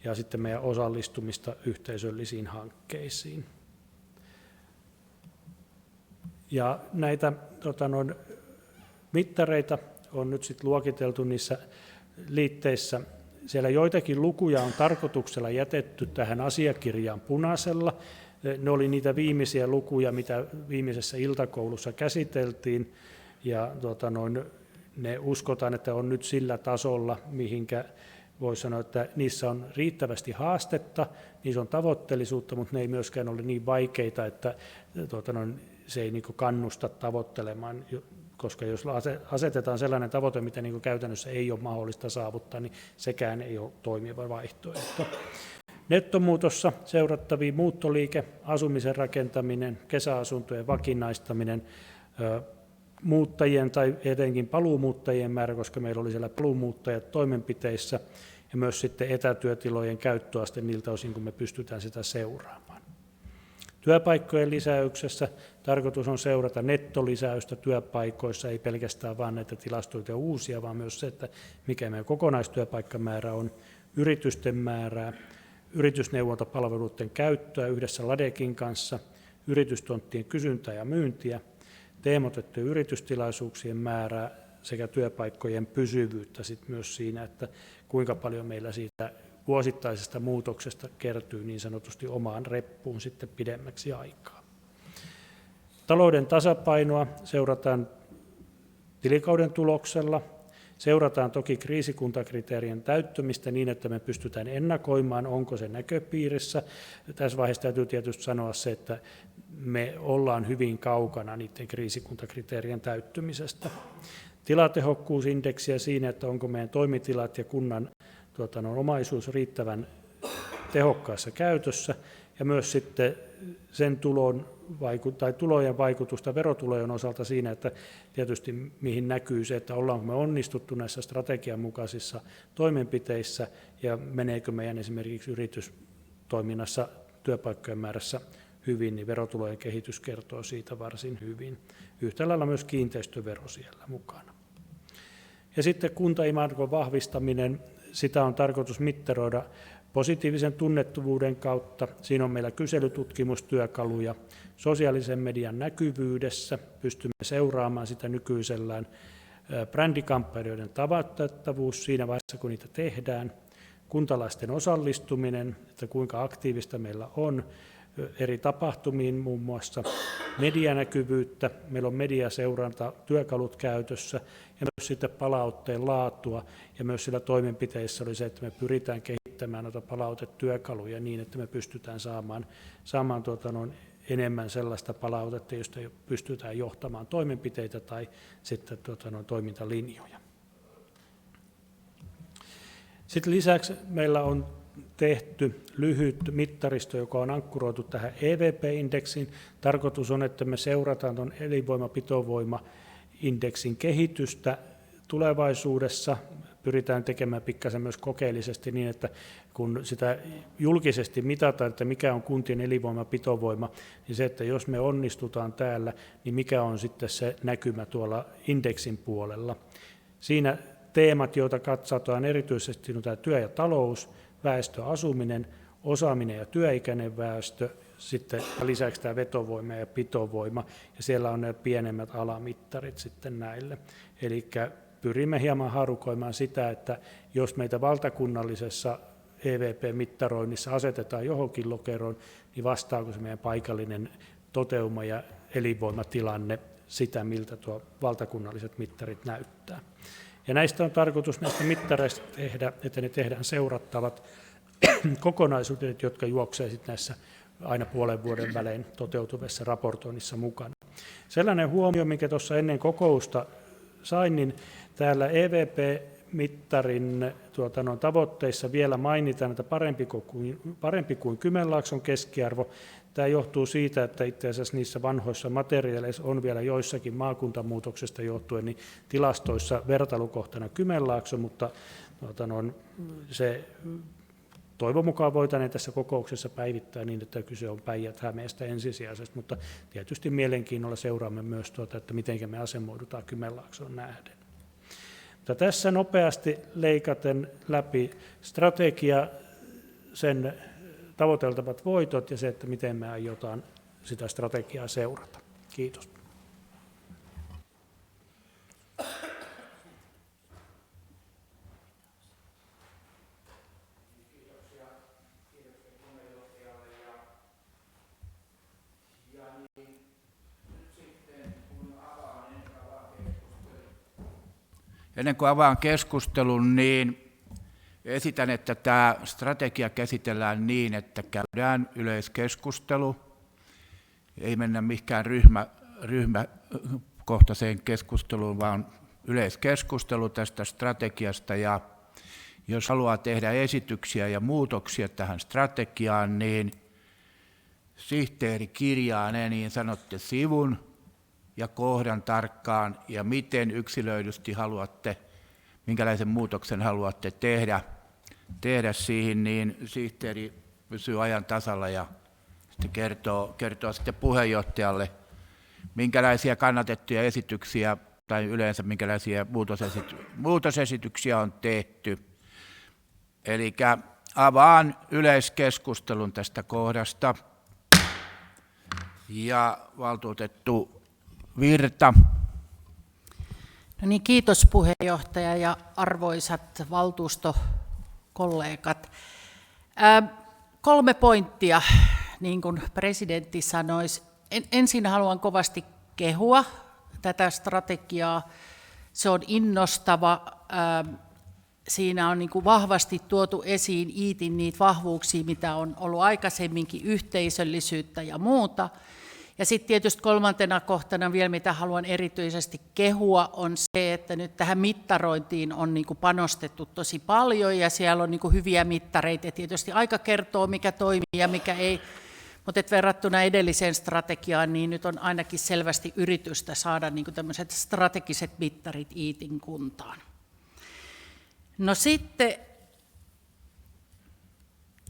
ja sitten meidän osallistumista yhteisöllisiin hankkeisiin. Ja näitä mittareita on nyt sitten luokiteltu niissä liitteissä. Siellä joitakin lukuja on tarkoituksella jätetty tähän asiakirjaan punaisella. Ne oli niitä viimeisiä lukuja, mitä viimeisessä iltakoulussa käsiteltiin. Ja ne uskotaan, että on nyt sillä tasolla, mihinkä voi sanoa, että niissä on riittävästi haastetta, niissä on tavoitteellisuutta, mutta ne ei myöskään ole niin vaikeita, että se ei kannusta tavoittelemaan, koska jos asetetaan sellainen tavoite, mitä käytännössä ei ole mahdollista saavuttaa, niin sekään ei ole toimiva vaihtoehto. Nettomuutossa seurattavia muuttoliike, asumisen rakentaminen, kesäasuntojen vakinaistaminen, muuttajien tai etenkin paluumuuttajien määrä, koska meillä oli siellä paluumuuttajat toimenpiteissä, ja myös sitten etätyötilojen käyttöaste niiltä osin, kun me pystytään sitä seuraamaan. Työpaikkojen lisäyksessä tarkoitus on seurata nettolisäystä työpaikoissa, ei pelkästään vain näitä tilastoita uusia, vaan myös se, että mikä meidän kokonaistyöpaikkamäärä on, yritysten määrää, yritysneuvontapalveluiden käyttöä yhdessä LADEKin kanssa, yritystonttien kysyntää ja myyntiä, teemotettujen yritystilaisuuksien määrää sekä työpaikkojen pysyvyyttä sit myös siinä, että kuinka paljon meillä siitä vuosittaisesta muutoksesta kertyy niin sanotusti omaan reppuun sitten pidemmäksi aikaa. Talouden tasapainoa seurataan tilikauden tuloksella. Seurataan toki kriisikuntakriteerien täyttymistä niin, että me pystytään ennakoimaan, onko se näköpiirissä. Tässä vaiheessa täytyy tietysti sanoa se, että me ollaan hyvin kaukana niiden kriisikuntakriteerien täyttymisestä. Tilatehokkuusindeksiä siinä, että onko meidän toimitilat ja kunnan omaisuus riittävän tehokkaassa käytössä, ja myös sitten sen tulojen vaikutusta verotulojen osalta siinä, että tietysti mihin näkyy se, että ollaanko me onnistuttu näissä strategian mukaisissa toimenpiteissä, ja meneekö meidän esimerkiksi yritystoiminnassa työpaikkojen määrässä hyvin, niin verotulojen kehitys kertoo siitä varsin hyvin. Yhtä lailla myös kiinteistövero siellä mukana. Ja sitten kuntaimagon vahvistaminen, sitä on tarkoitus mittaroida positiivisen tunnettavuuden kautta. Siinä on meillä kyselytutkimustyökaluja. Sosiaalisen median näkyvyydessä pystymme seuraamaan sitä nykyisellään. Brändikampanjoiden tavoitettavuus siinä vaiheessa, kun niitä tehdään. Kuntalaisten osallistuminen, että kuinka aktiivista meillä on. eri tapahtumiin, muun muassa medianäkyvyyttä. Meillä on mediaseuranta työkalut käytössä ja myös sitten palautteen laatua. Ja myös sillä toimenpiteissä oli se, että me pyritään kehittämään noita palautetyökaluja niin, että me pystytään saamaan enemmän sellaista palautetta, josta pystytään johtamaan toimenpiteitä tai sitten toimintalinjoja. Sitten lisäksi meillä on tehty lyhyt mittaristo, joka on ankkuroitu tähän EVP-indeksiin. Tarkoitus on, että me seurataan tuon elinvoima-pitovoima-indeksin kehitystä tulevaisuudessa. Pyritään tekemään pikkasen myös kokeellisesti niin, että kun sitä julkisesti mitataan, että mikä on kuntien elinvoima-pitovoima, niin se, että jos me onnistutaan täällä, niin mikä on sitten se näkymä tuolla indeksin puolella. Siinä teemat, joita katsotaan erityisesti, on tämä työ ja talous, väestöasuminen, osaaminen ja työikäinen väestö, sitten lisäksi tämä vetovoima ja pitovoima, ja siellä on ne pienemmät alamittarit sitten näille. Eli pyrimme hieman harukoimaan sitä, että jos meitä valtakunnallisessa EVP-mittaroinnissa asetetaan johonkin lokeroon, niin vastaako se meidän paikallinen toteuma ja elinvoimatilanne sitä, miltä tuo valtakunnalliset mittarit näyttää. Ja näistä on tarkoitus näistä mittareista tehdä, että ne tehdään seurattavat kokonaisuudet, jotka juoksevat sitten näissä aina puolen vuoden välein toteutuvassa raportoinnissa mukana. Sellainen huomio, mikä tuossa ennen kokousta sain, niin täällä EVP-mittarin tavoitteissa vielä mainitaan, että parempi kuin Kymenlaakson keskiarvo. Tämä johtuu siitä, että itse asiassa niissä vanhoissa materiaaleissa on vielä joissakin maakuntamuutoksesta johtuen niin tilastoissa vertailukohtana Kymenlaakso, mutta se toivon mukaan voitaneen tässä kokouksessa päivittää niin, että kyse on Päijät-Hämeestä ensisijaisesti, mutta tietysti mielenkiinnolla seuraamme myös, että miten me asemoidutaan Kymenlaaksoon nähden. Mutta tässä nopeasti leikaten läpi strategia, sen tavoiteltavat voitot ja se, että miten me aiotaan sitä strategiaa seurata. Kiitos. Ennen kuin avaan keskustelun, niin esitän, että tämä strategia käsitellään niin, että käydään yleiskeskustelu. Ei mennä mihinkään ryhmäkohtaiseen keskusteluun, vaan yleiskeskustelu tästä strategiasta. Ja jos haluaa tehdä esityksiä ja muutoksia tähän strategiaan, niin sihteeri kirjaa ne, niin sanotte sivun ja kohdan tarkkaan, ja miten yksilöidysti haluatte, minkälaisen muutoksen haluatte tehdä siihen, niin sihteeri pysyy ajan tasalla ja sitten kertoo sitten puheenjohtajalle, minkälaisia kannatettuja esityksiä tai yleensä minkälaisia muutosesityksiä on tehty. Eli avaan yleiskeskustelun tästä kohdasta, ja valtuutettu Virta. No niin, kiitos puheenjohtaja ja arvoisat valtuustokollegat. 3 pointtia, niin kuin presidentti sanoisi. Ensin haluan kovasti kehua tätä strategiaa. Se on innostava. Siinä on niin kuin vahvasti tuotu esiin Iitin niitä vahvuuksia, mitä on ollut aikaisemminkin, yhteisöllisyyttä ja muuta. Ja sitten tietysti 3. kohtana vielä, mitä haluan erityisesti kehua, on se, että nyt tähän mittarointiin on niin kuin panostettu tosi paljon ja siellä on niin kuin hyviä mittareita. Ja tietysti aika kertoo, mikä toimii ja mikä ei, mutta verrattuna edelliseen strategiaan, niin nyt on ainakin selvästi yritystä saada niin kuin tämmöiset strategiset mittarit Iitin kuntaan. No sitten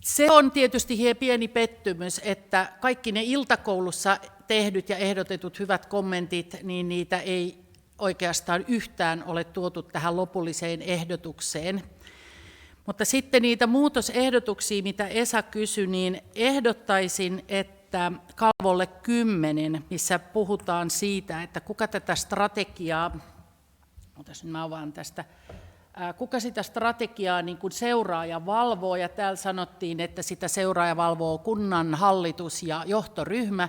se on tietysti pieni pettymys, että kaikki ne iltakoulussa tehdyt ja ehdotetut hyvät kommentit, niin niitä ei oikeastaan yhtään ole tuotu tähän lopulliseen ehdotukseen. Mutta sitten niitä muutosehdotuksia, mitä Esa kysyi, niin ehdottaisin, että kalvolle 10, missä puhutaan siitä, että kuka tätä strategiaa, mä avaan tästä, kuka sitä strategiaa niin kuin seuraa ja valvoo, ja täällä sanottiin, että sitä seuraa ja valvoo kunnan hallitus ja johtoryhmä,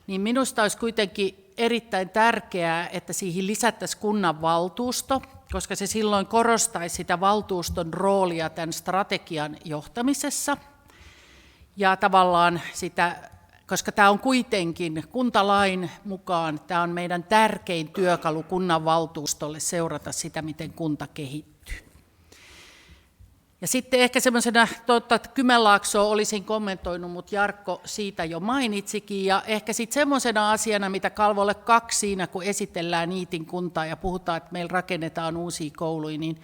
niin minusta olisi kuitenkin erittäin tärkeää, että siihen lisättäisiin kunnanvaltuusto, koska se silloin korostaisi sitä valtuuston roolia tämän strategian johtamisessa. Ja tavallaan sitä, koska tämä on kuitenkin kuntalain mukaan, tämä on meidän tärkein työkalu kunnanvaltuustolle seurata sitä, miten kunta kehittyy. Ja sitten ehkä semmoisena, että Kymenlaaksoa olisin kommentoinut, mutta Jarkko siitä jo mainitsikin. Ja ehkä sitten semmoisena asiana, mitä Kalvolle 2 siinä, kun esitellään Iitin kuntaa ja puhutaan, että meillä rakennetaan uusia kouluja, niin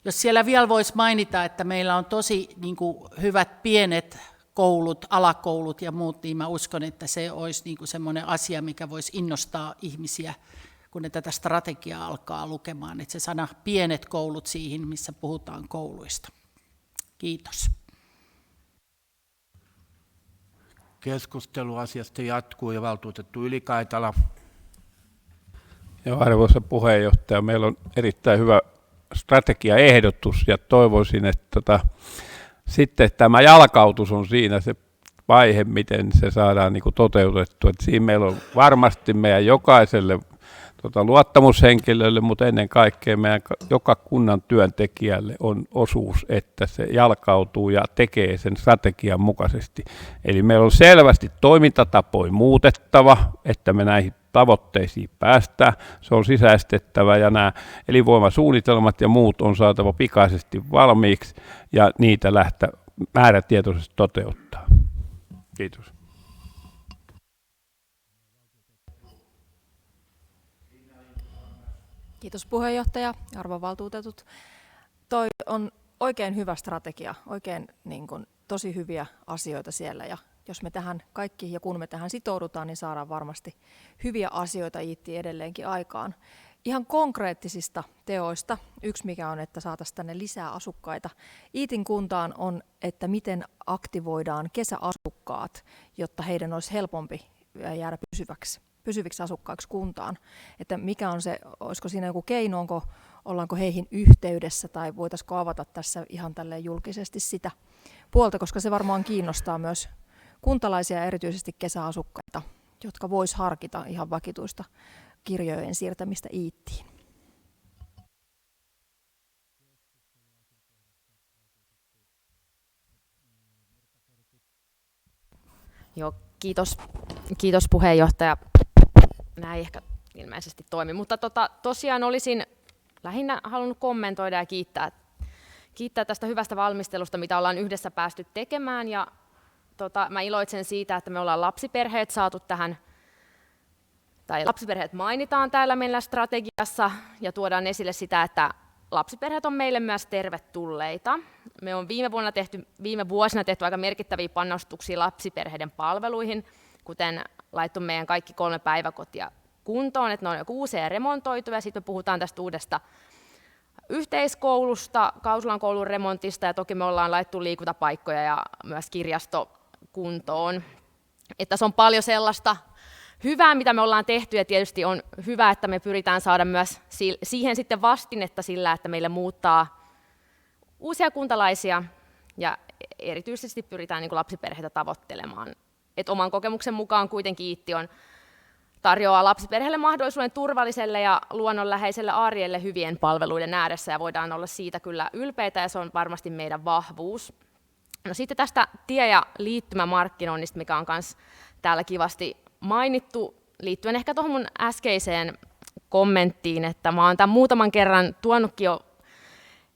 jos siellä vielä voisi mainita, että meillä on tosi niin kuin hyvät pienet koulut, alakoulut ja muut, niin mä uskon, että se olisi niin kuin semmoinen asia, mikä voisi innostaa ihmisiä, kun ne tätä strategiaa alkaa lukemaan. Että se sana pienet koulut siihen, missä puhutaan kouluista. Kiitos. Keskustelu asiasta jatkuu ja valtuutettu Ylikaitala. Ja arvoisa puheenjohtaja, meillä on erittäin hyvä strategiaehdotus ja toivoisin, että sitten tämä jalkautus on siinä se vaihe, miten se saadaan niin kuin toteutettua. Että siinä meillä on varmasti meidän jokaiselle luottamushenkilölle, mutta ennen kaikkea meidän joka kunnan työntekijälle on osuus, että se jalkautuu ja tekee sen strategian mukaisesti. Eli meillä on selvästi toimintatapoja muutettava, että me näihin tavoitteisiin päästään. Se on sisäistettävä ja nämä elinvoimasuunnitelmat ja muut on saatava pikaisesti valmiiksi ja niitä lähteä määrätietoisesti toteuttaa. Kiitos. Kiitos puheenjohtaja, arvon valtuutetut. Toi on oikein hyvä strategia, oikein tosi hyviä asioita siellä ja jos me tähän kaikki ja kun me tähän sitoudutaan, niin saadaan varmasti hyviä asioita Iittiin edelleenkin aikaan. Ihan konkreettisista teoista yksi mikä on, että saataisiin tänne lisää asukkaita. Iitin kuntaan on, että miten aktivoidaan kesäasukkaat, jotta heidän olisi helpompi jäädä pysyviksi asukkaiksi kuntaan. Että mikä on se, olisiko siinä joku keino, ollaanko heihin yhteydessä tai voitaisiko avata tässä ihan tälleen julkisesti sitä puolta, koska se varmaan kiinnostaa myös kuntalaisia ja erityisesti kesäasukkaita, jotka vois harkita ihan vakituista kirjojen siirtämistä Iittiin. Joo, kiitos puheenjohtaja. Nämä ei ehkä ilmeisesti toimi, mutta tosiaan olisin lähinnä halunnut kommentoida ja kiittää tästä hyvästä valmistelusta, mitä ollaan yhdessä päästy tekemään. Ja mä iloitsen siitä, että me ollaan lapsiperheet saatu tähän, tai lapsiperheet mainitaan täällä meillä strategiassa ja tuodaan esille sitä, että lapsiperheet on meille myös tervetulleita. Me on viime vuosina tehty aika merkittäviä panostuksia lapsiperheiden palveluihin, kuten laittu meidän kaikki 3 päiväkotia kuntoon, että ne on joku uuseen remontoitu ja sitten me puhutaan tästä uudesta yhteiskoulusta, Kausulan koulun remontista ja toki me ollaan laittu liikuntapaikkoja ja myös kirjasto kuntoon. Että se on paljon sellaista hyvää, mitä me ollaan tehty ja tietysti on hyvä, että me pyritään saada myös siihen sitten vastinetta sillä, että meille muuttaa uusia kuntalaisia ja erityisesti pyritään niin kuin lapsiperheitä tavoittelemaan. Et oman kokemuksen mukaan kuitenkin Iitti tarjoaa lapsiperheille mahdollisuuden turvalliselle ja luonnonläheiselle arjelle hyvien palveluiden ääressä ja voidaan olla siitä kyllä ylpeitä ja se on varmasti meidän vahvuus. No sitten tästä tie- ja liittymämarkkinoinnista, mikä on myös täällä kivasti mainittu, liittyen ehkä tuohon mun äskeiseen kommenttiin, että mä oon tämän muutaman kerran tuonutkin jo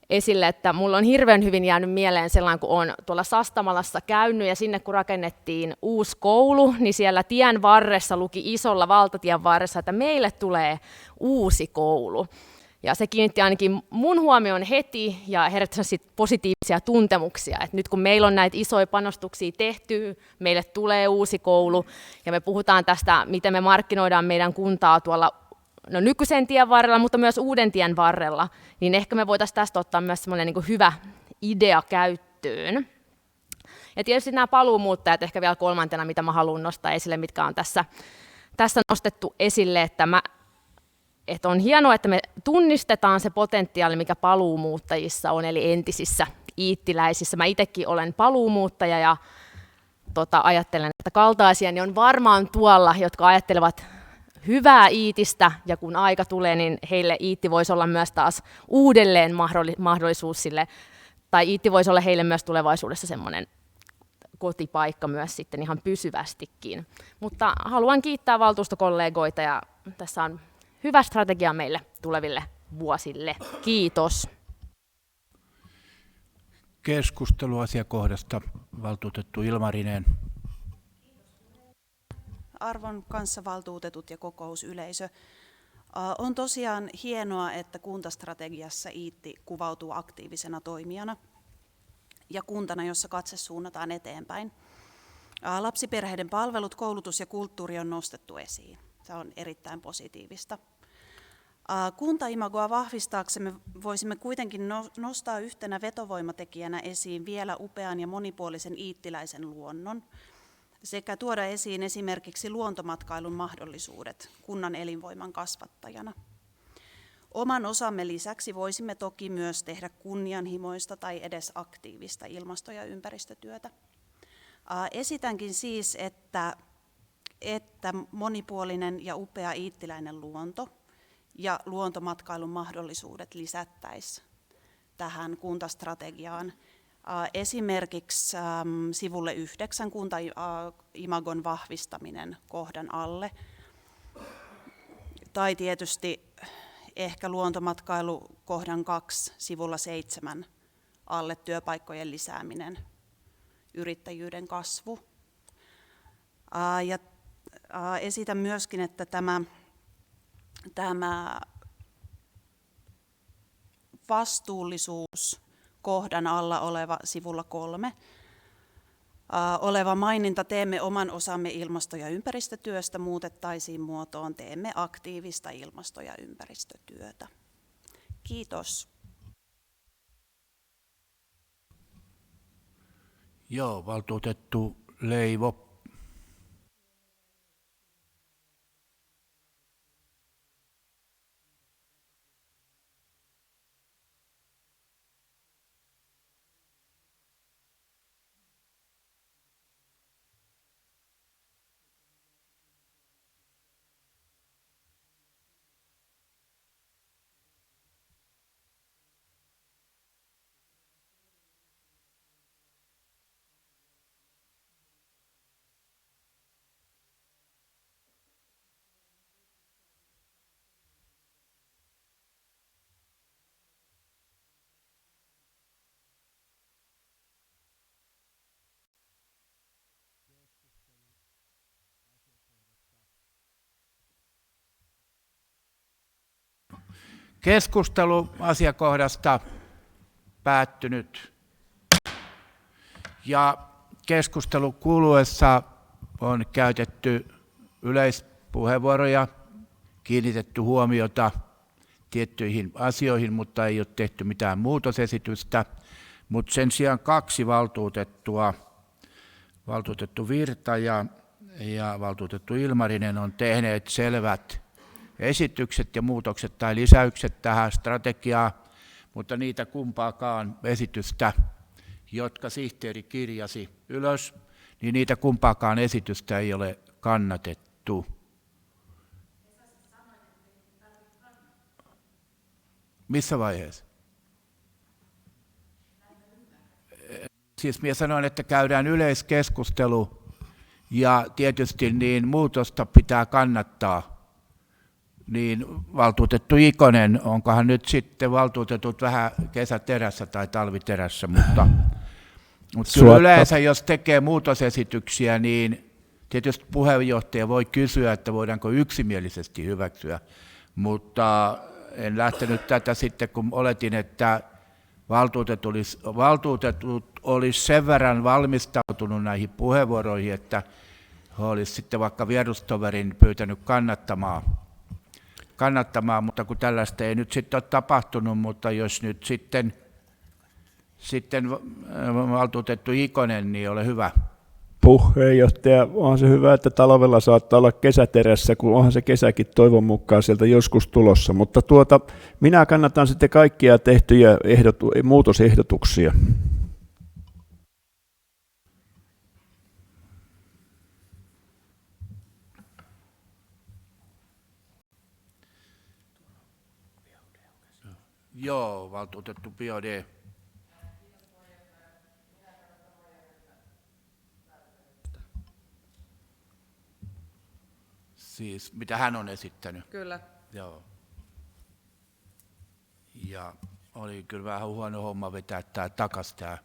esille, että mulla on hirveän hyvin jäänyt mieleen sellainen, kun olen tuolla Sastamalassa käynyt ja sinne kun rakennettiin uusi koulu, niin siellä tien varressa luki isolla valtatien varressa, että meille tulee uusi koulu. Ja se kiinnitti ainakin mun huomioon heti ja herätti positiivisia tuntemuksia. Et nyt kun meillä on näitä isoja panostuksia tehty, meille tulee uusi koulu ja me puhutaan tästä, miten me markkinoidaan meidän kuntaa tuolla nykyisen tien varrella, mutta myös uuden tien varrella, niin ehkä me voitaisiin tästä ottaa myös semmoinen niin hyvä idea käyttöön. Ja tietysti nämä paluumuuttajat ehkä vielä kolmantena, mitä mä haluan nostaa esille, mitkä on tässä nostettu esille, että mä että on hienoa, että me tunnistetaan se potentiaali, mikä paluumuuttajissa on, eli entisissä iittiläisissä. Mä itsekin olen paluumuuttaja ja ajattelen, että kaltaisia on varmaan tuolla, jotka ajattelevat hyvää iitistä, ja kun aika tulee, niin heille iitti voisi olla myös taas uudelleen mahdollisuus sille, tai iitti voisi olla heille myös tulevaisuudessa semmoinen kotipaikka myös sitten ihan pysyvästikin. Mutta haluan kiittää valtuustokollegoita, ja tässä on hyvä strategia meille tuleville vuosille. Kiitos. Keskustelu asiakohdasta, valtuutettu Ilmarinen. Arvon kanssavaltuutetut ja kokousyleisö. On tosiaan hienoa, että kuntastrategiassa iitti kuvautuu aktiivisena toimijana ja kuntana, jossa katse suunnataan eteenpäin. Lapsiperheiden palvelut, koulutus ja kulttuuri on nostettu esiin. Se on erittäin positiivista. Kuntaimagoa vahvistaaksemme voisimme kuitenkin nostaa yhtenä vetovoimatekijänä esiin vielä upean ja monipuolisen iittiläisen luonnon sekä tuoda esiin esimerkiksi luontomatkailun mahdollisuudet kunnan elinvoiman kasvattajana. Oman osamme lisäksi voisimme toki myös tehdä kunnianhimoista tai edes aktiivista ilmasto- ja ympäristötyötä. Esitänkin siis, että monipuolinen ja upea iittiläinen luonto ja luontomatkailun mahdollisuudet lisättäisiin tähän kuntastrategiaan. Esimerkiksi sivulle 9 kuntaimagon vahvistaminen kohdan alle. Tai tietysti ehkä luontomatkailu kohdan 2 sivulla 7 alle työpaikkojen lisääminen, yrittäjyyden kasvu. Ja esitän myöskin, että tämä vastuullisuus kohdan alla oleva sivulla 3 oleva maininta teemme oman osamme ilmasto- ja ympäristötyöstä muutettaisiin muotoon teemme aktiivista ilmasto- ja ympäristötyötä. Kiitos. Joo, valtuutettu Leivo. Keskustelu asiakohdasta päättynyt. Ja keskustelun kuluessa on käytetty yleispuheenvuoroja, kiinnitetty huomiota tiettyihin asioihin, mutta ei ole tehty mitään muutosesitystä. Mutta sen sijaan 2 valtuutettua, valtuutettu Virta ja valtuutettu Ilmarinen, on tehneet selvät esitykset ja muutokset tai lisäykset tähän strategiaan, mutta niitä kumpaakaan esitystä, jotka sihteeri kirjasi ylös, niin niitä kumpaakaan esitystä ei ole kannatettu. Missä vaiheessa? Siis minä sanoin, että käydään yleiskeskustelu ja tietysti niin muutosta pitää kannattaa. Niin valtuutettu Ikonen, onkohan nyt sitten valtuutetut vähän kesäterässä tai talviterässä, mutta kyllä yleensä jos tekee muutosesityksiä, niin tietysti puheenjohtaja voi kysyä, että voidaanko yksimielisesti hyväksyä, mutta en lähtenyt tätä sitten, kun oletin, että valtuutetut olisi sen verran valmistautunut näihin puheenvuoroihin, että he olisi sitten vaikka vierustoverin pyytänyt kannattamaan, mutta kun tällaista ei nyt sitten ole tapahtunut, mutta jos nyt sitten valtuutettu Ikonen, niin ole hyvä. puheenjohtaja. Onhan se hyvä, että talvella saattaa olla kesäterässä, kun onhan se kesäkin toivon mukaan sieltä joskus tulossa. Mutta minä kannatan sitten kaikkia tehtyjä muutosehdotuksia. Joo, valtuutettu Biaudet. Siis mitä hän on esittänyt. Kyllä. Joo. Ja oli kyllä vähän huono homma vetää tämä takaisin tämä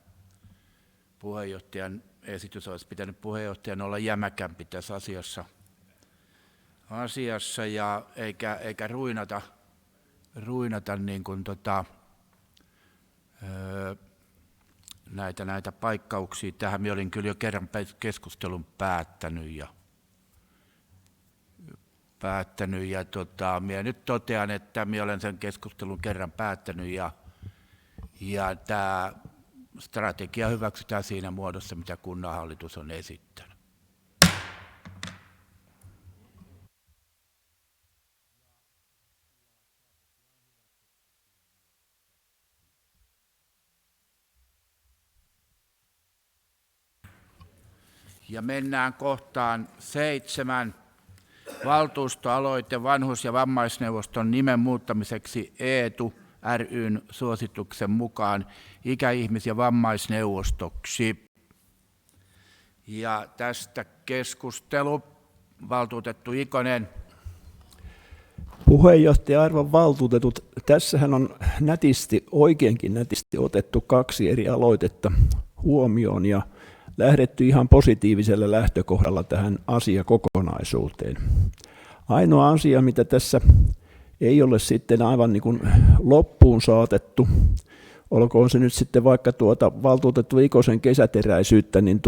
puheenjohtajan esitys. Olisi pitänyt puheenjohtajan olla jämäkämpi tässä asiassa ja eikä ruinata niin kuin näitä paikkauksia. Tähän minä olin kyllä jo kerran keskustelun päättänyt ja minä nyt totean, että minä olen sen keskustelun kerran päättänyt ja tämä strategia hyväksytään siinä muodossa, mitä kunnanhallitus on esittänyt. Ja mennään kohtaan 7. Valtuustoaloite vanhus- ja vammaisneuvoston nimen muuttamiseksi EETU ry:n suosituksen mukaan ikäihmis- ja vammaisneuvostoksi. Ja tästä keskustelu. Valtuutettu Ikonen. Puheenjohtaja, arvon valtuutetut, tässähän on oikeinkin nätisti otettu 2 eri aloitetta huomioon ja lähdetty ihan positiivisella lähtökohdalla tähän asiakokonaisuuteen. Ainoa asia, mitä tässä ei ole sitten aivan niin kuin loppuun saatettu, olkoon se nyt sitten vaikka valtuutettu Ikosen kesäteräisyyttä, niin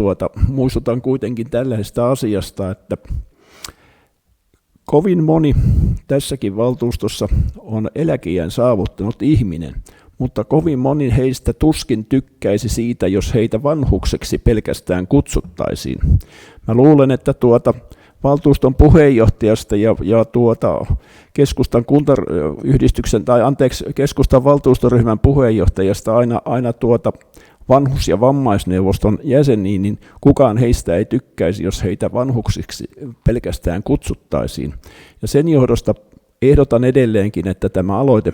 muistutan kuitenkin tällaisesta asiasta, että kovin moni tässäkin valtuustossa on eläkeiän saavuttanut ihminen, mutta kovin moni heistä tuskin tykkäisi siitä, jos heitä vanhukseksi pelkästään kutsuttaisiin. Mä luulen, että valtuuston puheenjohtajasta ja keskustan keskustan valtuustoryhmän puheenjohtajasta aina vanhus- ja vammaisneuvoston jäseniin, niin kukaan heistä ei tykkäisi, jos heitä vanhuksiksi pelkästään kutsuttaisiin. Ja sen johdosta ehdotan edelleenkin, että tämä aloite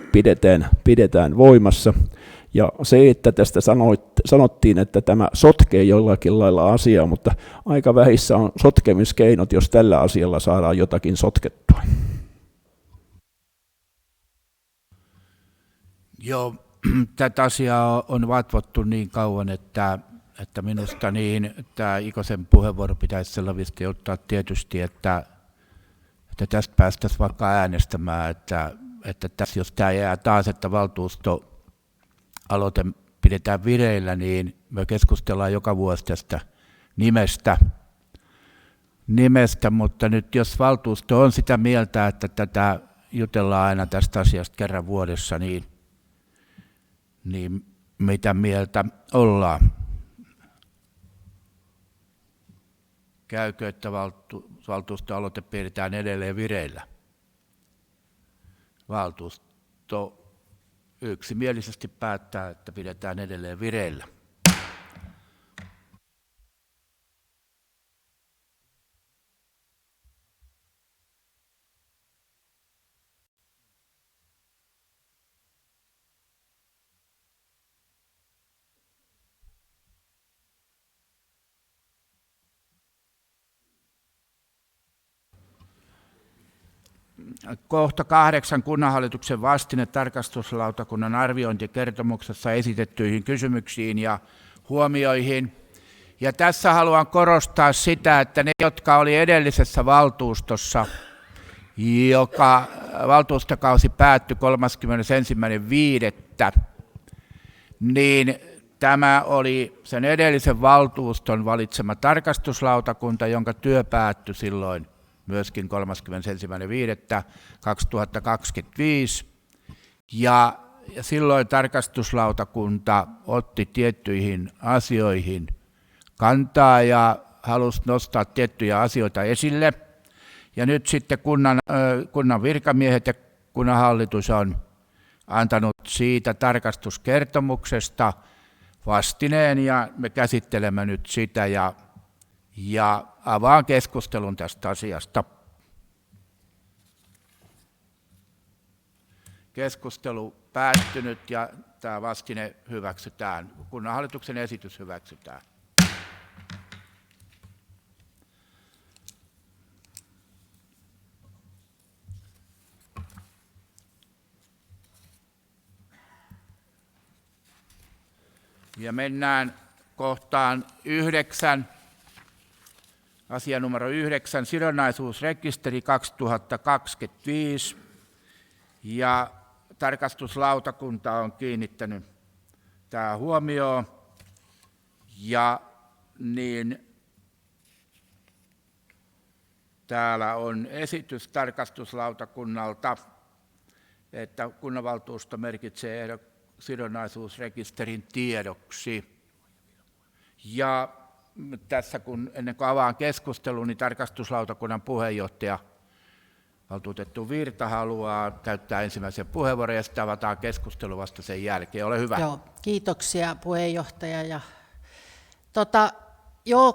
pidetään voimassa. Ja se, että tästä sanottiin, että tämä sotkee jollakin lailla asiaa, mutta aika vähissä on sotkemiskeinot, jos tällä asialla saadaan jotakin sotkettua. Joo, tätä asiaa on vatvottu niin kauan, että minusta niin, tämä Ikosen puheenvuoro pitäisi selvästi ottaa tietysti, että tästä päästäisiin vaikka äänestämään, että tässä, jos tämä jää taas, että valtuustoaloite pidetään vireillä, niin me keskustellaan joka vuosi tästä nimestä, mutta nyt jos valtuusto on sitä mieltä, että tätä jutellaan aina tästä asiasta kerran vuodessa, niin mitä mieltä ollaan? Käykö, että valtuustoaloite pidetään edelleen vireillä? Valtuusto yksimielisesti päättää, että pidetään edelleen vireillä. Kohta 8 kunnanhallituksen vastine tarkastuslautakunnan arviointikertomuksessa esitettyihin kysymyksiin ja huomioihin. Ja tässä haluan korostaa sitä, että ne, jotka oli edellisessä valtuustossa, joka valtuustokausi päättyi 31.5., niin tämä oli sen edellisen valtuuston valitsema tarkastuslautakunta, jonka työ päättyi silloin myöskin 31.5.2025, ja silloin tarkastuslautakunta otti tiettyihin asioihin kantaa ja halusi nostaa tiettyjä asioita esille. Ja nyt sitten kunnan virkamiehet ja kunnanhallitus on antanut siitä tarkastuskertomuksesta vastineen ja me käsittelemme nyt sitä ja avaan keskustelun tästä asiasta. Keskustelu päättynyt ja tämä vastine hyväksytään. Kunnanhallituksen esitys hyväksytään. Ja mennään kohtaan 9, asia numero 9, sidonnaisuusrekisteri 2025. Ja tarkastuslautakunta on kiinnittänyt tähän huomioon. Ja niin täällä on esitys tarkastuslautakunnalta, että kunnanvaltuusto merkitsee sidonnaisuusrekisterin tiedoksi. Ja tässä ennen kuin avaan keskustelun, niin tarkastuslautakunnan puheenjohtaja valtuutettu Virta haluaa käyttää ensimmäisen puheenvuoron ja sitten avataan keskustelu vasta sen jälkeen. Ole hyvä. Joo, kiitoksia puheenjohtaja.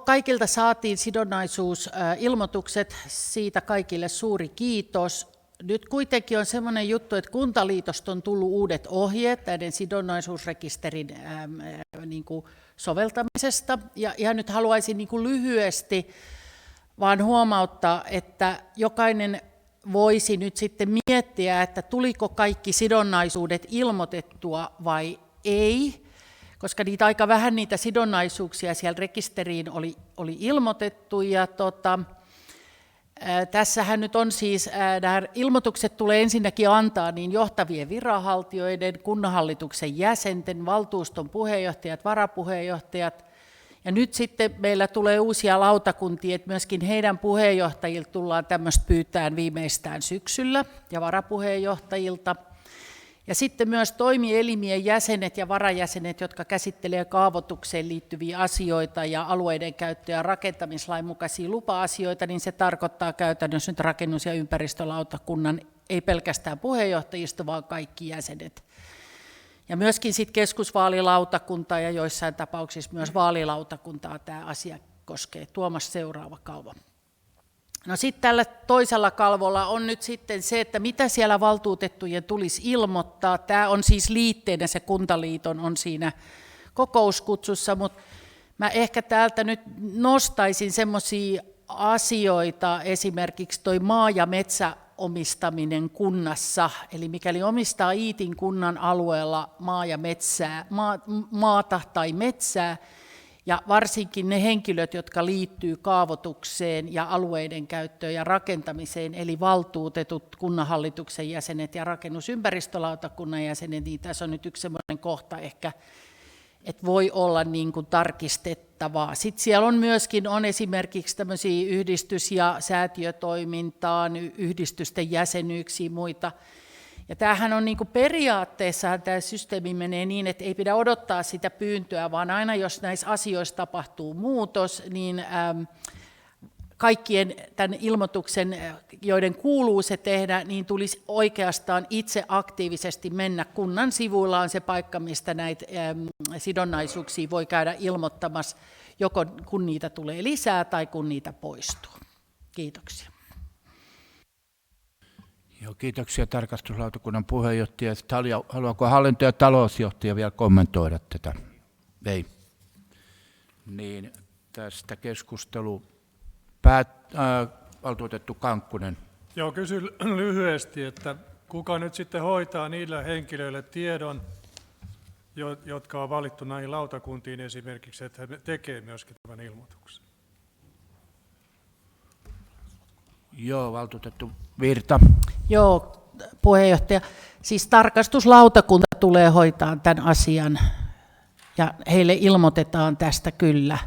Kaikilta saatiin sidonnaisuusilmoitukset, siitä kaikille suuri kiitos. Nyt kuitenkin on semmoinen juttu, että Kuntaliitosta on tullut uudet ohjeet näiden sidonnaisuusrekisterin soveltamisesta. Ja ihan nyt haluaisin lyhyesti vaan huomauttaa, että jokainen voisi nyt sitten miettiä, että tuliko kaikki sidonnaisuudet ilmoitettua vai ei, koska aika vähän niitä sidonnaisuuksia siellä rekisteriin oli ilmoitettu. Ja tässähän nyt on siis, nämä ilmoitukset tulee ensinnäkin antaa niin johtavien viranhaltijoiden, kunnanhallituksen jäsenten, valtuuston puheenjohtajat, varapuheenjohtajat. Ja nyt sitten meillä tulee uusia lautakuntia, että myöskin heidän puheenjohtajilta tullaan tämmöistä pyytään viimeistään syksyllä ja varapuheenjohtajilta. Ja sitten myös toimielimien jäsenet ja varajäsenet, jotka käsittelevät kaavoitukseen liittyviä asioita ja alueiden käyttö- ja rakentamislain mukaisia lupa-asioita, niin se tarkoittaa käytännössä nyt rakennus- ja ympäristölautakunnan ei pelkästään puheenjohtajista, vaan kaikki jäsenet. Ja myöskin sitten keskusvaalilautakuntaa ja joissain tapauksissa myös vaalilautakuntaa tämä asia koskee. Tuomas, seuraava kalvo. No sitten tällä toisella kalvolla on nyt sitten se, että mitä siellä valtuutettujen tulisi ilmoittaa. Tämä on siis liitteenä, se Kuntaliiton on siinä kokouskutsussa, mutta mä ehkä täältä nyt nostaisin semmoisia asioita, esimerkiksi toi maa- ja metsäomistaminen kunnassa, eli mikäli omistaa Iitin kunnan alueella maata tai metsää, ja varsinkin ne henkilöt, jotka liittyy kaavoitukseen ja alueiden käyttöön ja rakentamiseen, eli valtuutetut, kunnanhallituksen jäsenet ja rakennusympäristölautakunnan jäsenet, niin tässä on nyt yksi sellainen kohta ehkä, että voi olla niin kuin tarkistettavaa. Sitten siellä on myöskin esimerkiksi tämmöisiä yhdistys- ja säätiötoimintaan, yhdistysten jäsenyyksiä muita. Ja tämähän on niin kuin periaatteessa, tämä systeemi menee niin, että ei pidä odottaa sitä pyyntöä, vaan aina jos näissä asioissa tapahtuu muutos, niin kaikkien tämän ilmoituksen, joiden kuuluu se tehdä, niin tulisi oikeastaan itse aktiivisesti mennä. Kunnan sivuilla on se paikka, mistä näitä sidonnaisuuksia voi käydä ilmoittamassa, joko kun niitä tulee lisää tai kun niitä poistuu. Kiitoksia. Joo, kiitoksia tarkastuslautakunnan puheenjohtaja. Haluaako hallinto- ja talousjohtaja vielä kommentoida tätä? Ei. Niin tästä keskustelu valtuutettu Kankkunen. Joo, kysyn lyhyesti, että kuka nyt sitten hoitaa niille henkilöille tiedon, jotka on valittu näihin lautakuntiin esimerkiksi, että he tekevät myöskin tämän ilmoituksen? Joo, valtuutettu Virta. Joo, puheenjohtaja. Siis tarkastuslautakunta tulee hoitaa tämän asian ja heille ilmoitetaan tästä kyllä.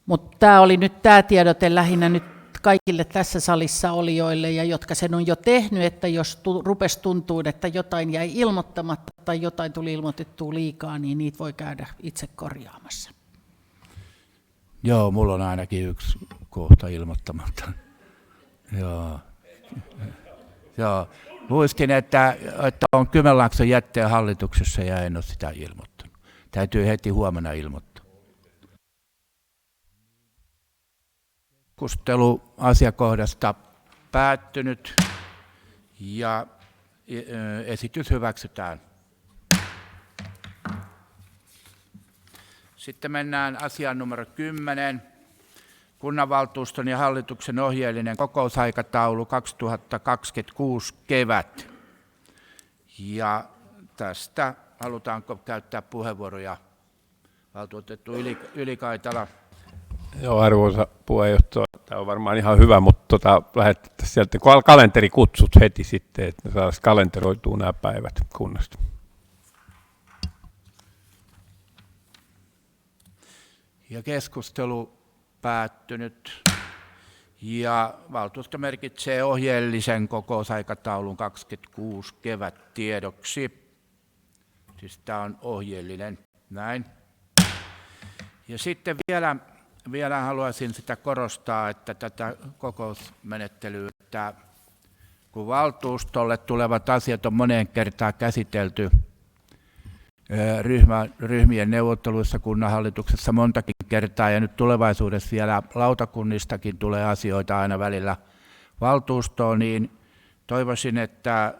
Mutta tämä oli nyt tämä tiedote lähinnä nyt kaikille tässä salissa olijoille ja jotka sen on jo tehnyt, että jos rupesi tuntuu, että jotain jäi ilmoittamatta tai jotain tuli ilmoitettua liikaa, niin niitä voi käydä itse korjaamassa. Joo, mulla on ainakin yksi kohta ilmoittamatta. Joo. Joo. Muistin, että on Kymenlaakson jätteen hallituksessa ja en ole sitä ilmoittanut. Täytyy heti huomenna ilmoittaa. Keskustelu asiakohdasta päättynyt ja esitys hyväksytään. Sitten mennään asiaan numero 10. Kunnanvaltuuston ja hallituksen ohjeellinen kokousaikataulu 2026 kevät. Ja tästä halutaanko käyttää puheenvuoroja? Valtuutettu Ylikaitala. Joo, arvoisa puheenjohtaja, tämä on varmaan ihan hyvä, mutta lähetettäisiin sieltä kalenterikutsut heti sitten, että ne saataisiin kalenteroitua nämä päivät kunnasta. Ja keskustelu päättynyt. Ja valtuusto merkitsee ohjeellisen kokousaikataulun 26 kevät tiedoksi. Siis tämä on ohjeellinen. Näin. Ja sitten vielä haluaisin sitä korostaa, että tätä kokousmenettelyä, että kun valtuustolle tulevat asiat on moneen kertaan käsitelty ryhmien neuvotteluissa kunnanhallituksessa montakin kertaa, ja nyt tulevaisuudessa vielä lautakunnistakin tulee asioita aina välillä valtuustoon, niin toivoisin, että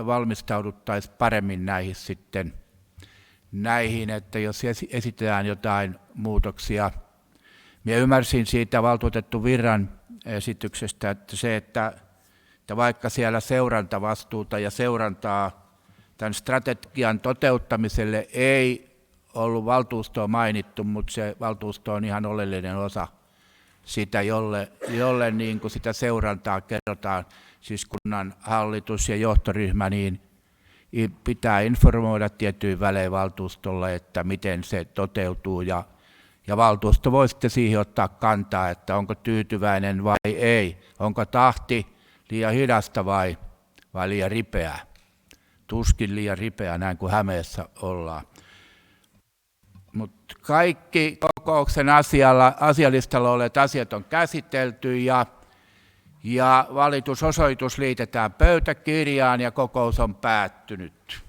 valmistauduttaisiin paremmin näihin, että jos esitetään jotain muutoksia. Minä ymmärsin siitä valtuutettu Virran esityksestä, että se, että vaikka siellä seurantavastuuta ja seurantaa tämän strategian toteuttamiselle ei ollut valtuustoa mainittu, mutta se valtuusto on ihan oleellinen osa sitä, jolle niin kuin sitä seurantaa kerrotaan, siis kunnan hallitus ja johtoryhmä, niin pitää informoida tietyin välein valtuustolle, että miten se toteutuu, ja valtuusto voi sitten siihen ottaa kantaa, että onko tyytyväinen vai ei, onko tahti liian hidasta vai liian ripeää. Tuskin liian ripeää, näin kuin Hämeessä ollaan. Mutta kaikki kokouksen asialistalla olevat asiat on käsitelty ja valitusosoitus liitetään pöytäkirjaan ja kokous on päättynyt.